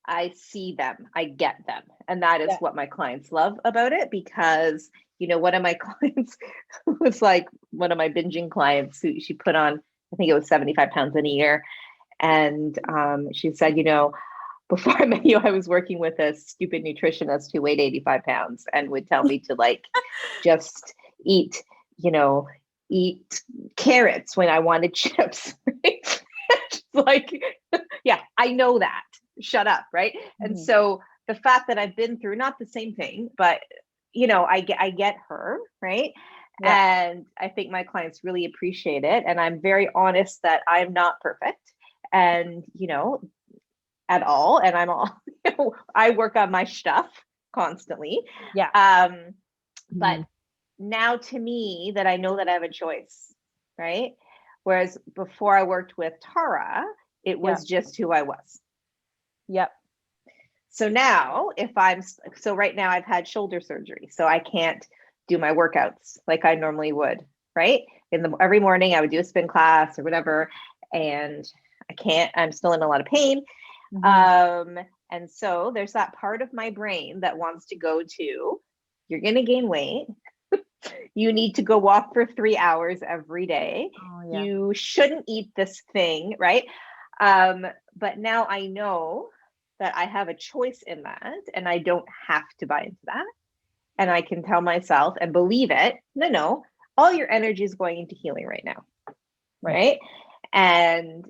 I see them, I get them. And that is what my clients love about it, because, one of my clients was like one of my binging clients who she put on, I think it was 75 pounds in a year. And she said, before I met you, I was working with a stupid nutritionist who weighed 85 pounds and would tell me to like, just eat carrots when I wanted chips. Right? Like, yeah, I know that. Shut up. Right. And so the fact that I've been through, not the same thing, but I get her. Right. Yeah. And I think my clients really appreciate it. And I'm very honest that I'm not perfect and, at all. And I'm all, I work on my stuff constantly. Yeah. But now to me that I know that I have a choice. Right. Whereas before I worked with Tara, it was just who I was. Yep. So now right now I've had shoulder surgery, so I can't do my workouts like I normally would, right? Every morning I would do a spin class or whatever, and I can't, I'm still in a lot of pain. And so there's that part of my brain that wants to go to, you're going to gain weight. You need to go walk for 3 hours every day. Oh, yeah. You shouldn't eat this thing, right? But now I know that I have a choice in that, and I don't have to buy into that. And I can tell myself and believe it. No, all your energy is going into healing right now. Right. And,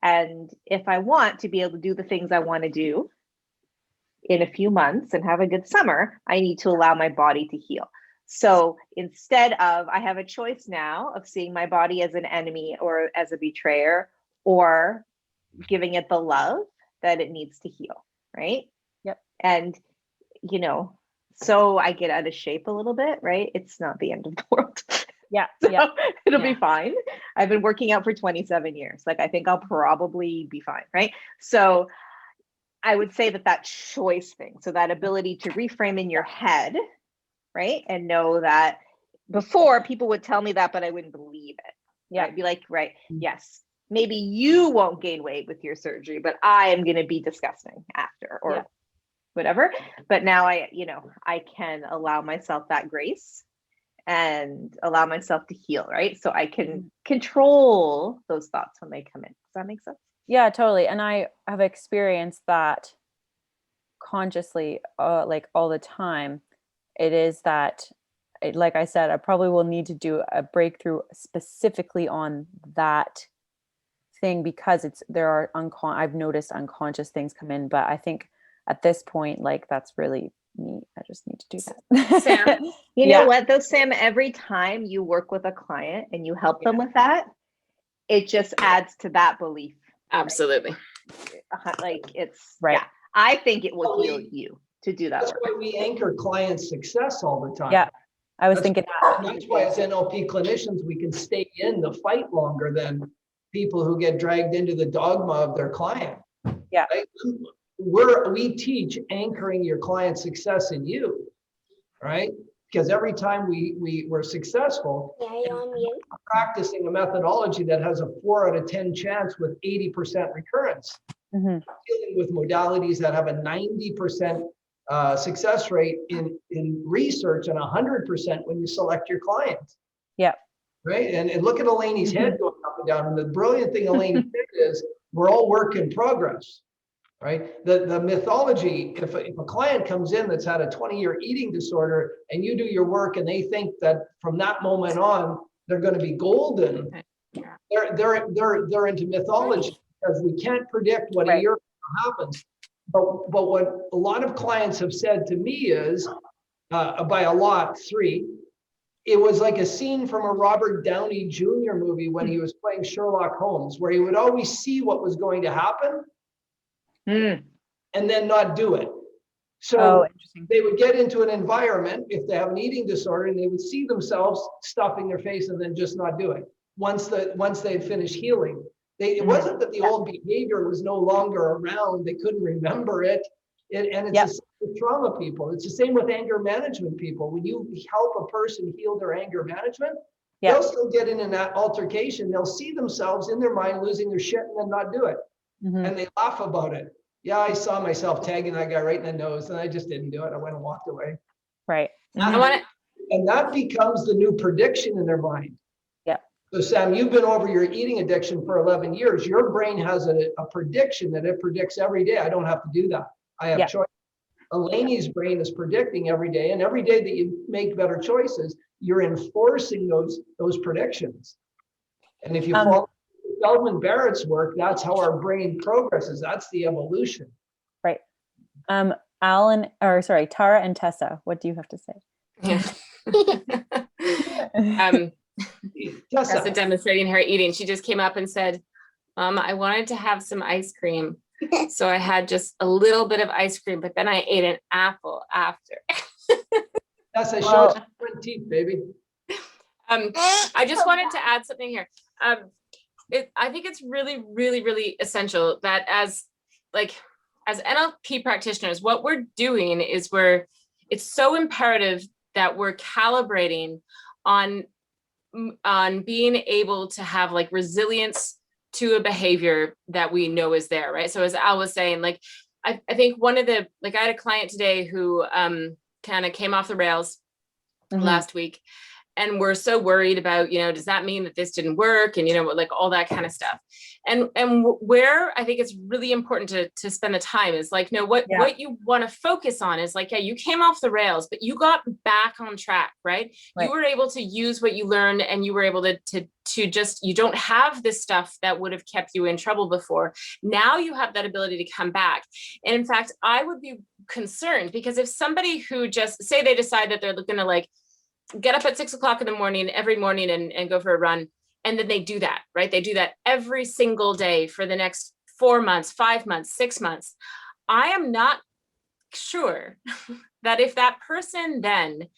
and if I want to be able to do the things I want to do in a few months and have a good summer, I need to allow my body to heal. So instead of, I have a choice now of seeing my body as an enemy or as a betrayer, or giving it the love that it needs to heal. Right. Yep. And, so I get out of shape a little bit, right? It's not the end of the world. Yeah. So it'll be fine. I've been working out for 27 years. Like, I think I'll probably be fine. Right. So I would say that choice thing. So that ability to reframe in your head, right? And know that before people would tell me that, but I wouldn't believe it. Yeah. I'd be like, right. Yes. Maybe you won't gain weight with your surgery, but I am going to be disgusting after, or whatever. But now I can allow myself that grace and allow myself to heal, right? So I can control those thoughts when they come in. Does that make sense? Yeah, totally. And I have experienced that consciously, like all the time. It is that, like I said, I probably will need to do a breakthrough specifically on that thing, because I've noticed unconscious things come in, but I think at this point, like, that's really me. I just need to do that. Sam, You know Yeah. what though, Sam, every time you work with a client and you help them with that, it just adds to that belief. Absolutely. Like it's, Right. yeah, I think it will Well, heal you to do that That's work. why we anchor clients' success all the time. Yeah. I was That's- thinking that. And that's why as NLP clinicians, we can stay in the fight longer than people who get dragged into the dogma of their client. Yeah. Right? We teach anchoring your client's success in you, right? Because every time we're successful, practicing a methodology that has a 4 out of 10 chance with 80% recurrence, Mhm. dealing with modalities that have a 90% success rate in research and 100% when you select your clients. Yeah. Right. And look at Eleni's head going up and down. And the brilliant thing Eleni did is we're all work in progress. Right. The mythology, if a client comes in that's had a 20-year eating disorder and you do your work and they think that from that moment on, they're going to be golden. They're into mythology because we can't predict what a year happens. But what a lot of clients have said to me is, by a lot, 3, it was like a scene from a Robert Downey Jr. movie when he was playing Sherlock Holmes, where he would always see what was going to happen and then not do it. So interesting. they would get into an environment, if they have an eating disorder, and they would see themselves stuffing their face and then just not do it once they had finished healing. It wasn't that the old behavior was no longer around, they couldn't remember it. And it's the same with trauma people. It's the same with anger management people. When you help a person heal their anger management, they'll still get in that altercation. They'll see themselves in their mind losing their shit and then not do it. And they laugh about it. Yeah, I saw myself tagging that guy right in the nose and I just didn't do it. I went and walked away. Right. And that becomes the new prediction in their mind. So Sam, you've been over your eating addiction for 11 years. Your brain has a prediction that it predicts every day. I don't have to do that. I have choice. Eleni's brain is predicting every day. And every day that you make better choices, you're enforcing those predictions. And if you follow Feldman Barrett's work, that's how our brain progresses. That's the evolution. Right. Tara and Tessa, what do you have to say? Yeah. Tessa demonstrating her eating. She just came up and said, I wanted to have some ice cream. So I had just a little bit of ice cream, but then I ate an apple after. Tessa, show us your teeth, baby. I just wanted to add something here. I think it's really, really, really essential that as NLP practitioners, what we're doing is it's so imperative that we're calibrating on being able to have like resilience to a behavior that we know is there, right? So as Al was saying, like, I think one of the, like I had a client today who kind of came off the rails last week, and we're so worried about, does that mean that this didn't work? And, like all that kind of stuff. And where I think it's really important to spend the time is like, no, what you want to focus on is like, you came off the rails, but you got back on track, right? You were able to use what you learned and you were able to just, you don't have this stuff that would have kept you in trouble before. Now you have that ability to come back. And in fact, I would be concerned because if somebody who just say they decide that they're going to like, get up at 6 o'clock in the morning, every morning and go for a run. And then they do that, right? They do that every single day for the next 4 months, 5 months, 6 months. I am not sure that if that person then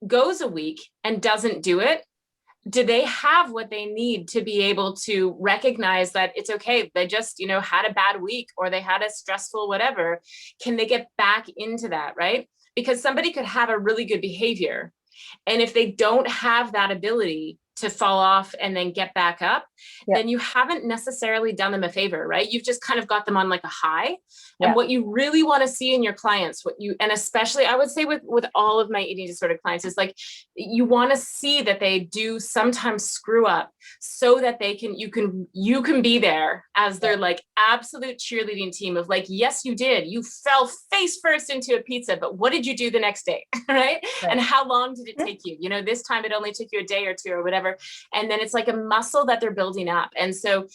goes a week and doesn't do it, do they have what they need to be able to recognize that it's okay? They just, had a bad week or they had a stressful whatever. Can they get back into that, right? Because somebody could have a really good behavior. And if they don't have that ability to fall off and then get back up, then you haven't necessarily done them a favor, right? You've just kind of got them on like a high. And what you really want to see in your clients, and especially I would say with all of my eating disorder clients is like, you want to see that they do sometimes screw up so that you can be there as their like absolute cheerleading team of like, yes, you did. You fell face first into a pizza, but what did you do the next day? Right? And how long did it take you? This time it only took you a day or two or whatever. whatever. And then it's like a muscle that they're building up. And so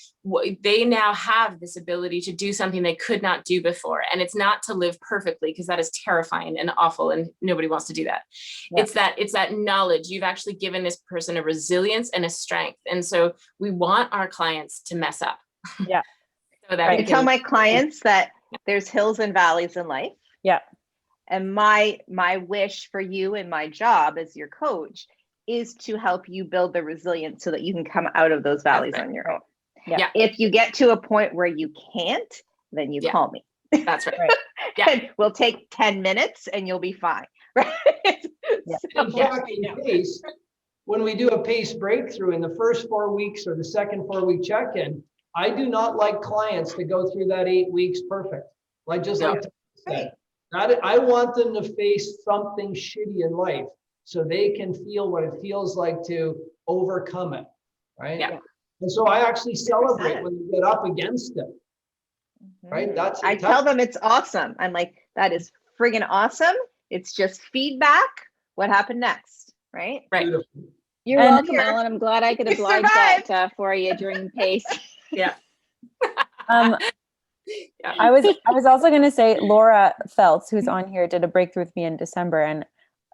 they now have this ability to do something they could not do before. And it's not to live perfectly, because that is terrifying and awful, and nobody wants to do that. Yeah. It's that knowledge. You've actually given this person a resilience and a strength. And so we want our clients to mess up. Yeah. So that I tell my clients that there's hills and valleys in life. Yeah. And my wish for you and my job as your coach is to help you build the resilience so that you can come out of those valleys on your own. Yeah. If you get to a point where you can't, then you call me. That's right. Yeah. And we'll take 10 minutes and you'll be fine. Right. In fact, in PACE, when we do a PACE breakthrough in the first 4 weeks or the second 4-week check-in, I do not like clients to go through that 8 weeks perfect. Like just like I want them to face something shitty in life so they can feel what it feels like to overcome it, right? Yeah. And so I actually celebrate when you get up against it, right? I tell them it's awesome. I'm like, that is friggin' awesome. It's just feedback. What happened next, right? Right. Beautiful. You're welcome, Ellen. I'm glad I could oblige that for you during PACE. Yeah. I was also going to say, Laura Feltz, who's on here, did a breakthrough with me in December, and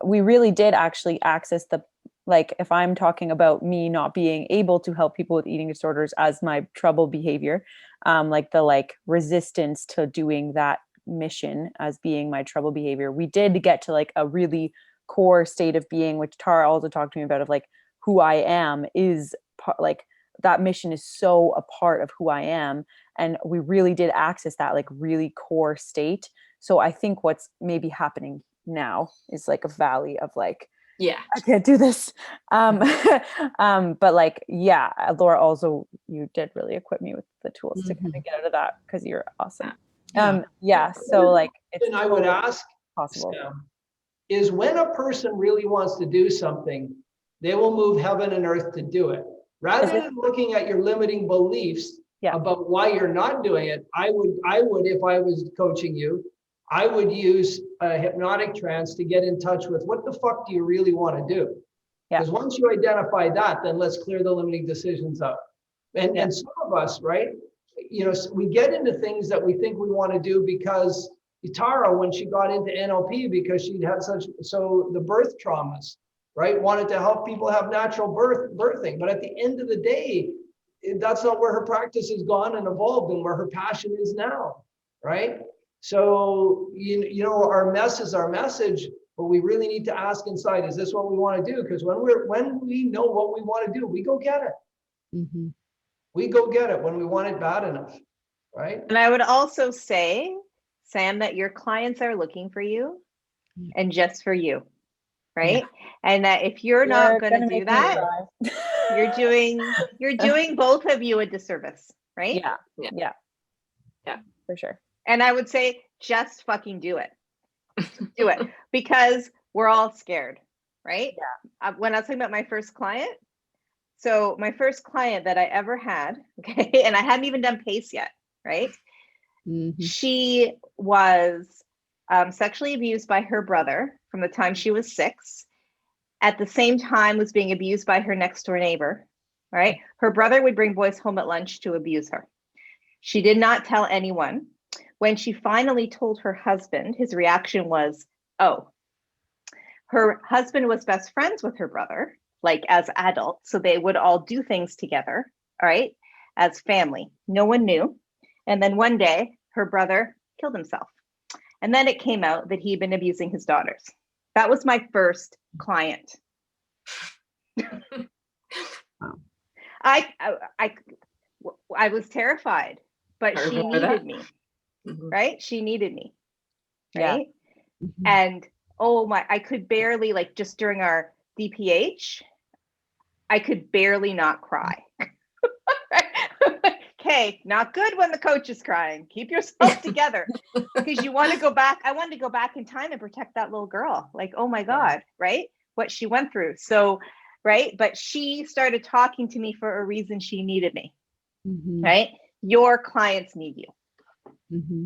we really did actually access the, like, if I'm talking about me not being able to help people with eating disorders as my trouble behavior, like the resistance to doing that mission as being my trouble behavior, we did get to like a really core state of being, which Tara also talked to me about, of like who I am is like that mission is so a part of who I am. And we really did access that like really core state. So I think what's maybe happening now is like a valley of like, I can't do this. But like, Laura, also, you did really equip me with the tools to kind of get out of that, because you're awesome. So like, it's and I would ask possible. Sam, is when a person really wants to do something, they will move heaven and earth to do it. Rather than looking at your limiting beliefs about why you're not doing it, I would, if I was coaching you, I would use a hypnotic trance to get in touch with what the fuck do you really want to do? Because once you identify that, then let's clear the limiting decisions up. And some of us, right, we get into things that we think we want to do because Tara, when she got into NLP, because she'd had the birth traumas, right, wanted to help people have natural birthing. But at the end of the day, that's not where her practice has gone and evolved and where her passion is now, right? So, our mess is our message, but we really need to ask inside, is this what we want to do? Because when we know what we want to do, we go get it. Mm-hmm. We go get it when we want it bad enough, right? And I would also say, Sam, that your clients are looking for you and just for you, right? And that if you're not going to do that, you're doing both of you a disservice, right? Yeah, for sure. And I would say, just fucking do it. Do it. Because we're all scared, right? Yeah. When I was talking about my first client, so my first client that I ever had, okay, and I hadn't even done PACE yet, right? Mm-hmm. She was sexually abused by her brother from the time she was 6. At the same time, was being abused by her next door neighbor, right? Her brother would bring boys home at lunch to abuse her. She did not tell anyone. When she finally told her husband, his reaction was, oh. Her husband was best friends with her brother, like as adults, so they would all do things together, all right, as family. No one knew. And then one day, her brother killed himself. And then it came out that he'd been abusing his daughters. That was my first client. Wow. I was terrified, but she needed me, right? She needed me, right? Yeah. Mm-hmm. And I could barely, like, just during our DPH, I could barely not cry. Okay, not good when the coach is crying. Keep yourself together, because you want to go back. I wanted to go back in time and protect that little girl. Like, oh my God, right? What she went through. So, right. But she started talking to me for a reason. She needed me, right? Your clients need you. Mm-hmm.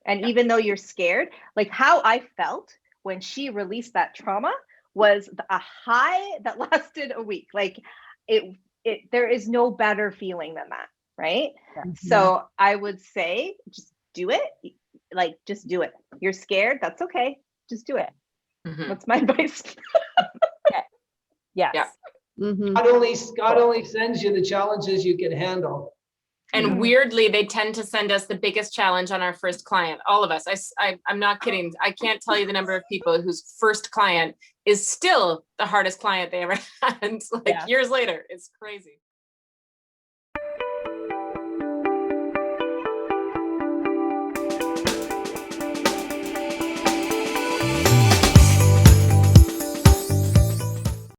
And even though you're scared, like how I felt when she released that trauma was a high that lasted a week. Like, there is no better feeling than that, right? Yeah. So I would say just do it. Like, just do it. You're scared, that's okay. Just do it. Mhm. That's my advice. Yes. Yeah. Mhm. God only sends you the challenges you can handle. And weirdly, they tend to send us the biggest challenge on our first client. All of us. I'm not kidding. I can't tell you the number of people whose first client is still the hardest client they ever had. Like Yeah. years later. It's crazy.